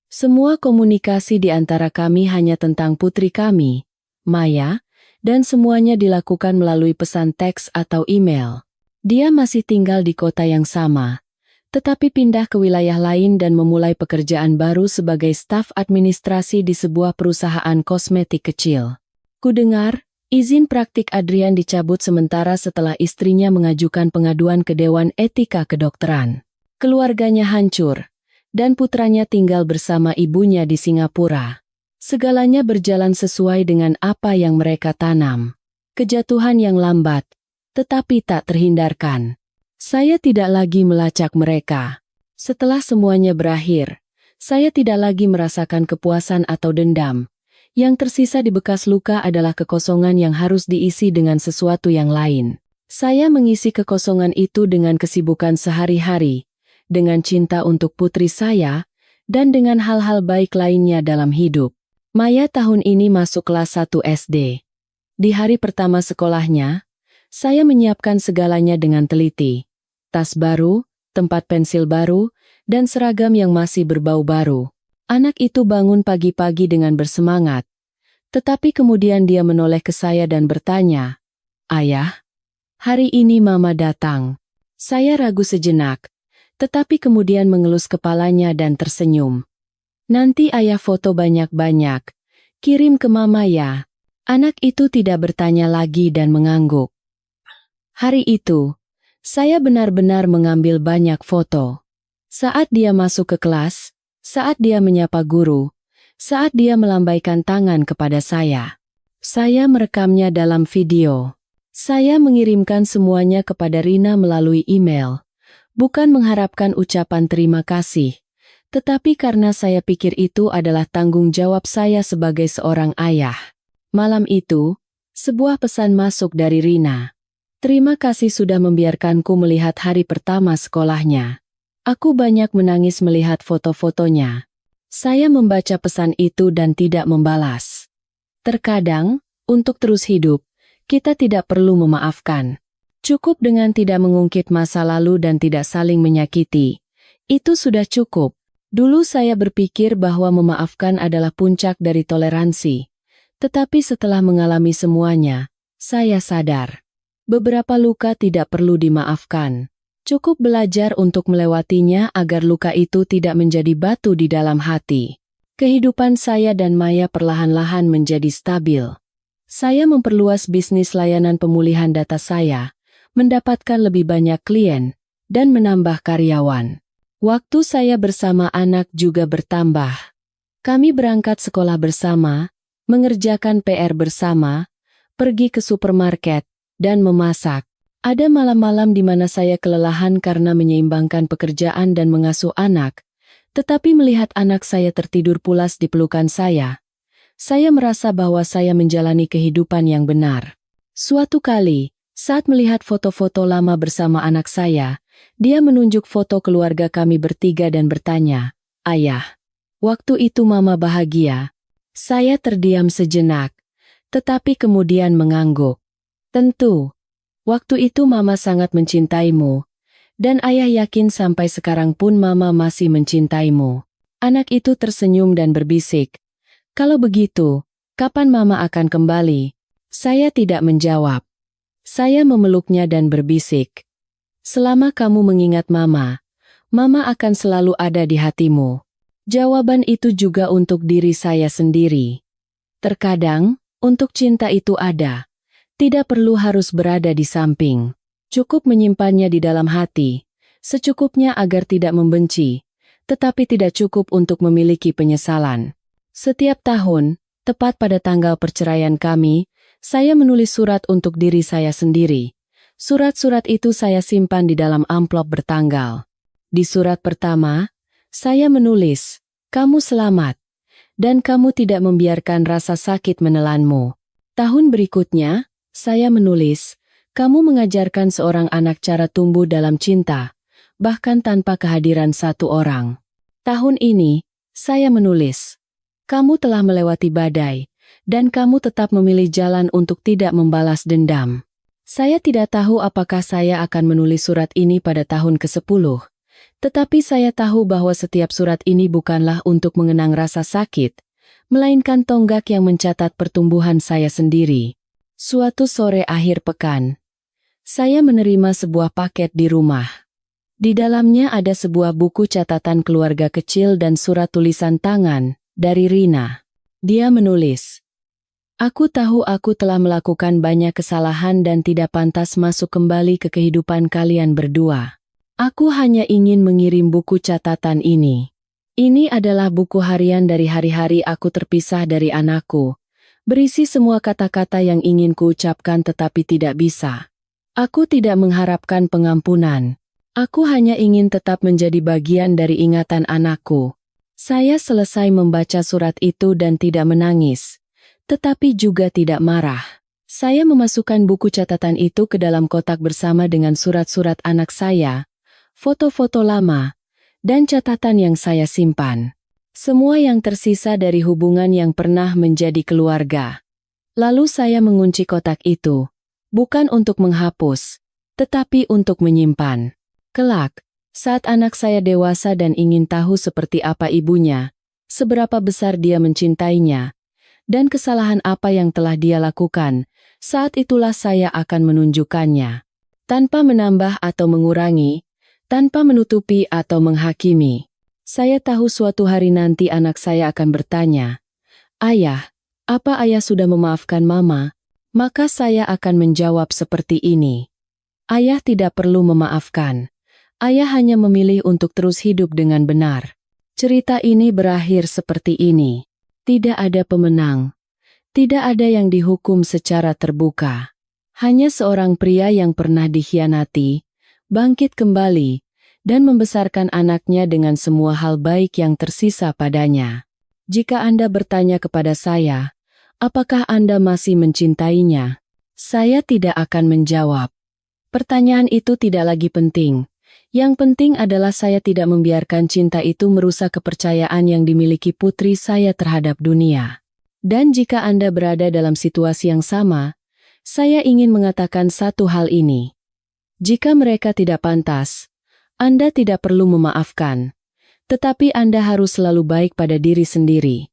Semua komunikasi di antara kami hanya tentang putri kami, Maya, dan semuanya dilakukan melalui pesan teks atau email. Dia masih tinggal di kota yang sama, tetapi pindah ke wilayah lain dan memulai pekerjaan baru sebagai staf administrasi di sebuah perusahaan kosmetik kecil. Kudengar, izin praktik Adrian dicabut sementara setelah istrinya mengajukan pengaduan ke Dewan Etika Kedokteran. Keluarganya hancur, dan putranya tinggal bersama ibunya di Singapura. Segalanya berjalan sesuai dengan apa yang mereka tanam. Kejatuhan yang lambat, tetapi tak terhindarkan. Saya tidak lagi melacak mereka. Setelah semuanya berakhir, saya tidak lagi merasakan kepuasan atau dendam. Yang tersisa di bekas luka adalah kekosongan yang harus diisi dengan sesuatu yang lain. Saya mengisi kekosongan itu dengan kesibukan sehari-hari, dengan cinta untuk putri saya, dan dengan hal-hal baik lainnya dalam hidup. Maya tahun ini masuk kelas 1 SD. Di hari pertama sekolahnya, saya menyiapkan segalanya dengan teliti. Tas baru, tempat pensil baru, dan seragam yang masih berbau baru. Anak itu bangun pagi-pagi dengan bersemangat. Tetapi kemudian dia menoleh ke saya dan bertanya, "Ayah, hari ini Mama datang." Saya ragu sejenak, tetapi kemudian mengelus kepalanya dan tersenyum. "Nanti ayah foto banyak-banyak. Kirim ke Mama ya." Anak itu tidak bertanya lagi dan mengangguk. Hari itu, saya benar-benar mengambil banyak foto. Saat dia masuk ke kelas, saat dia menyapa guru, saat dia melambaikan tangan kepada saya. Saya merekamnya dalam video. Saya mengirimkan semuanya kepada Rina melalui email. Bukan mengharapkan ucapan terima kasih, tetapi karena saya pikir itu adalah tanggung jawab saya sebagai seorang ayah. Malam itu, sebuah pesan masuk dari Rina. "Terima kasih sudah membiarkanku melihat hari pertama sekolahnya. Aku banyak menangis melihat foto-fotonya." Saya membaca pesan itu dan tidak membalas. Terkadang, untuk terus hidup, kita tidak perlu memaafkan. Cukup dengan tidak mengungkit masa lalu dan tidak saling menyakiti. Itu sudah cukup. Dulu saya berpikir bahwa memaafkan adalah puncak dari toleransi. Tetapi setelah mengalami semuanya, saya sadar. Beberapa luka tidak perlu dimaafkan. Cukup belajar untuk melewatinya agar luka itu tidak menjadi batu di dalam hati. Kehidupan saya dan Maya perlahan-lahan menjadi stabil. Saya memperluas bisnis layanan pemulihan data saya, mendapatkan lebih banyak klien, dan menambah karyawan. Waktu saya bersama anak juga bertambah. Kami berangkat sekolah bersama, mengerjakan PR bersama, pergi ke supermarket, dan memasak. Ada malam-malam di mana saya kelelahan karena menyeimbangkan pekerjaan dan mengasuh anak, tetapi melihat anak saya tertidur pulas di pelukan saya merasa bahwa saya menjalani kehidupan yang benar. Suatu kali, saat melihat foto-foto lama bersama anak saya, dia menunjuk foto keluarga kami bertiga dan bertanya, "Ayah, waktu itu Mama bahagia." Saya terdiam sejenak, tetapi kemudian mengangguk. "Tentu. Waktu itu Mama sangat mencintaimu, dan Ayah yakin sampai sekarang pun Mama masih mencintaimu." Anak itu tersenyum dan berbisik, "Kalau begitu, kapan Mama akan kembali?" Saya tidak menjawab. Saya memeluknya dan berbisik, "Selama kamu mengingat Mama, Mama akan selalu ada di hatimu." Jawaban itu juga untuk diri saya sendiri. Terkadang, untuk cinta itu ada. Tidak perlu harus berada di samping. Cukup menyimpannya di dalam hati, secukupnya agar tidak membenci, tetapi tidak cukup untuk memiliki penyesalan. Setiap tahun, tepat pada tanggal perceraian kami, saya menulis surat untuk diri saya sendiri. Surat-surat itu saya simpan di dalam amplop bertanggal. Di surat pertama, saya menulis, "Kamu selamat, dan kamu tidak membiarkan rasa sakit menelanmu." Tahun berikutnya, saya menulis, "Kamu mengajarkan seorang anak cara tumbuh dalam cinta, bahkan tanpa kehadiran satu orang." Tahun ini, saya menulis, "Kamu telah melewati badai, dan kamu tetap memilih jalan untuk tidak membalas dendam." Saya tidak tahu apakah saya akan menulis surat ini pada tahun ke-10, tetapi saya tahu bahwa setiap surat ini bukanlah untuk mengenang rasa sakit, melainkan tonggak yang mencatat pertumbuhan saya sendiri. Suatu sore akhir pekan, saya menerima sebuah paket di rumah. Di dalamnya ada sebuah buku catatan keluarga kecil dan surat tulisan tangan dari Rina. Dia menulis, "Aku tahu aku telah melakukan banyak kesalahan dan tidak pantas masuk kembali ke kehidupan kalian berdua. Aku hanya ingin mengirim buku catatan ini. Ini adalah buku harian dari hari-hari aku terpisah dari anakku. Berisi semua kata-kata yang ingin kuucapkan tetapi tidak bisa. Aku tidak mengharapkan pengampunan. Aku hanya ingin tetap menjadi bagian dari ingatan anakku." Saya selesai membaca surat itu dan tidak menangis, tetapi juga tidak marah. Saya memasukkan buku catatan itu ke dalam kotak bersama dengan surat-surat anak saya, foto-foto lama, dan catatan yang saya simpan. Semua yang tersisa dari hubungan yang pernah menjadi keluarga. Lalu saya mengunci kotak itu, bukan untuk menghapus, tetapi untuk menyimpan. Kelak, saat anak saya dewasa dan ingin tahu seperti apa ibunya, seberapa besar dia mencintainya, dan kesalahan apa yang telah dia lakukan, saat itulah saya akan menunjukkannya. Tanpa menambah atau mengurangi, tanpa menutupi atau menghakimi. Saya tahu suatu hari nanti anak saya akan bertanya, "Ayah, apa Ayah sudah memaafkan Mama?" Maka saya akan menjawab seperti ini, "Ayah tidak perlu memaafkan. Ayah hanya memilih untuk terus hidup dengan benar." Cerita ini berakhir seperti ini. Tidak ada pemenang. Tidak ada yang dihukum secara terbuka. Hanya seorang pria yang pernah dikhianati, bangkit kembali, dan membesarkan anaknya dengan semua hal baik yang tersisa padanya. Jika Anda bertanya kepada saya, apakah Anda masih mencintainya? Saya tidak akan menjawab. Pertanyaan itu tidak lagi penting. Yang penting adalah saya tidak membiarkan cinta itu merusak kepercayaan yang dimiliki putri saya terhadap dunia. Dan jika Anda berada dalam situasi yang sama, saya ingin mengatakan satu hal ini. Jika mereka tidak pantas, Anda tidak perlu memaafkan, tetapi Anda harus selalu baik pada diri sendiri.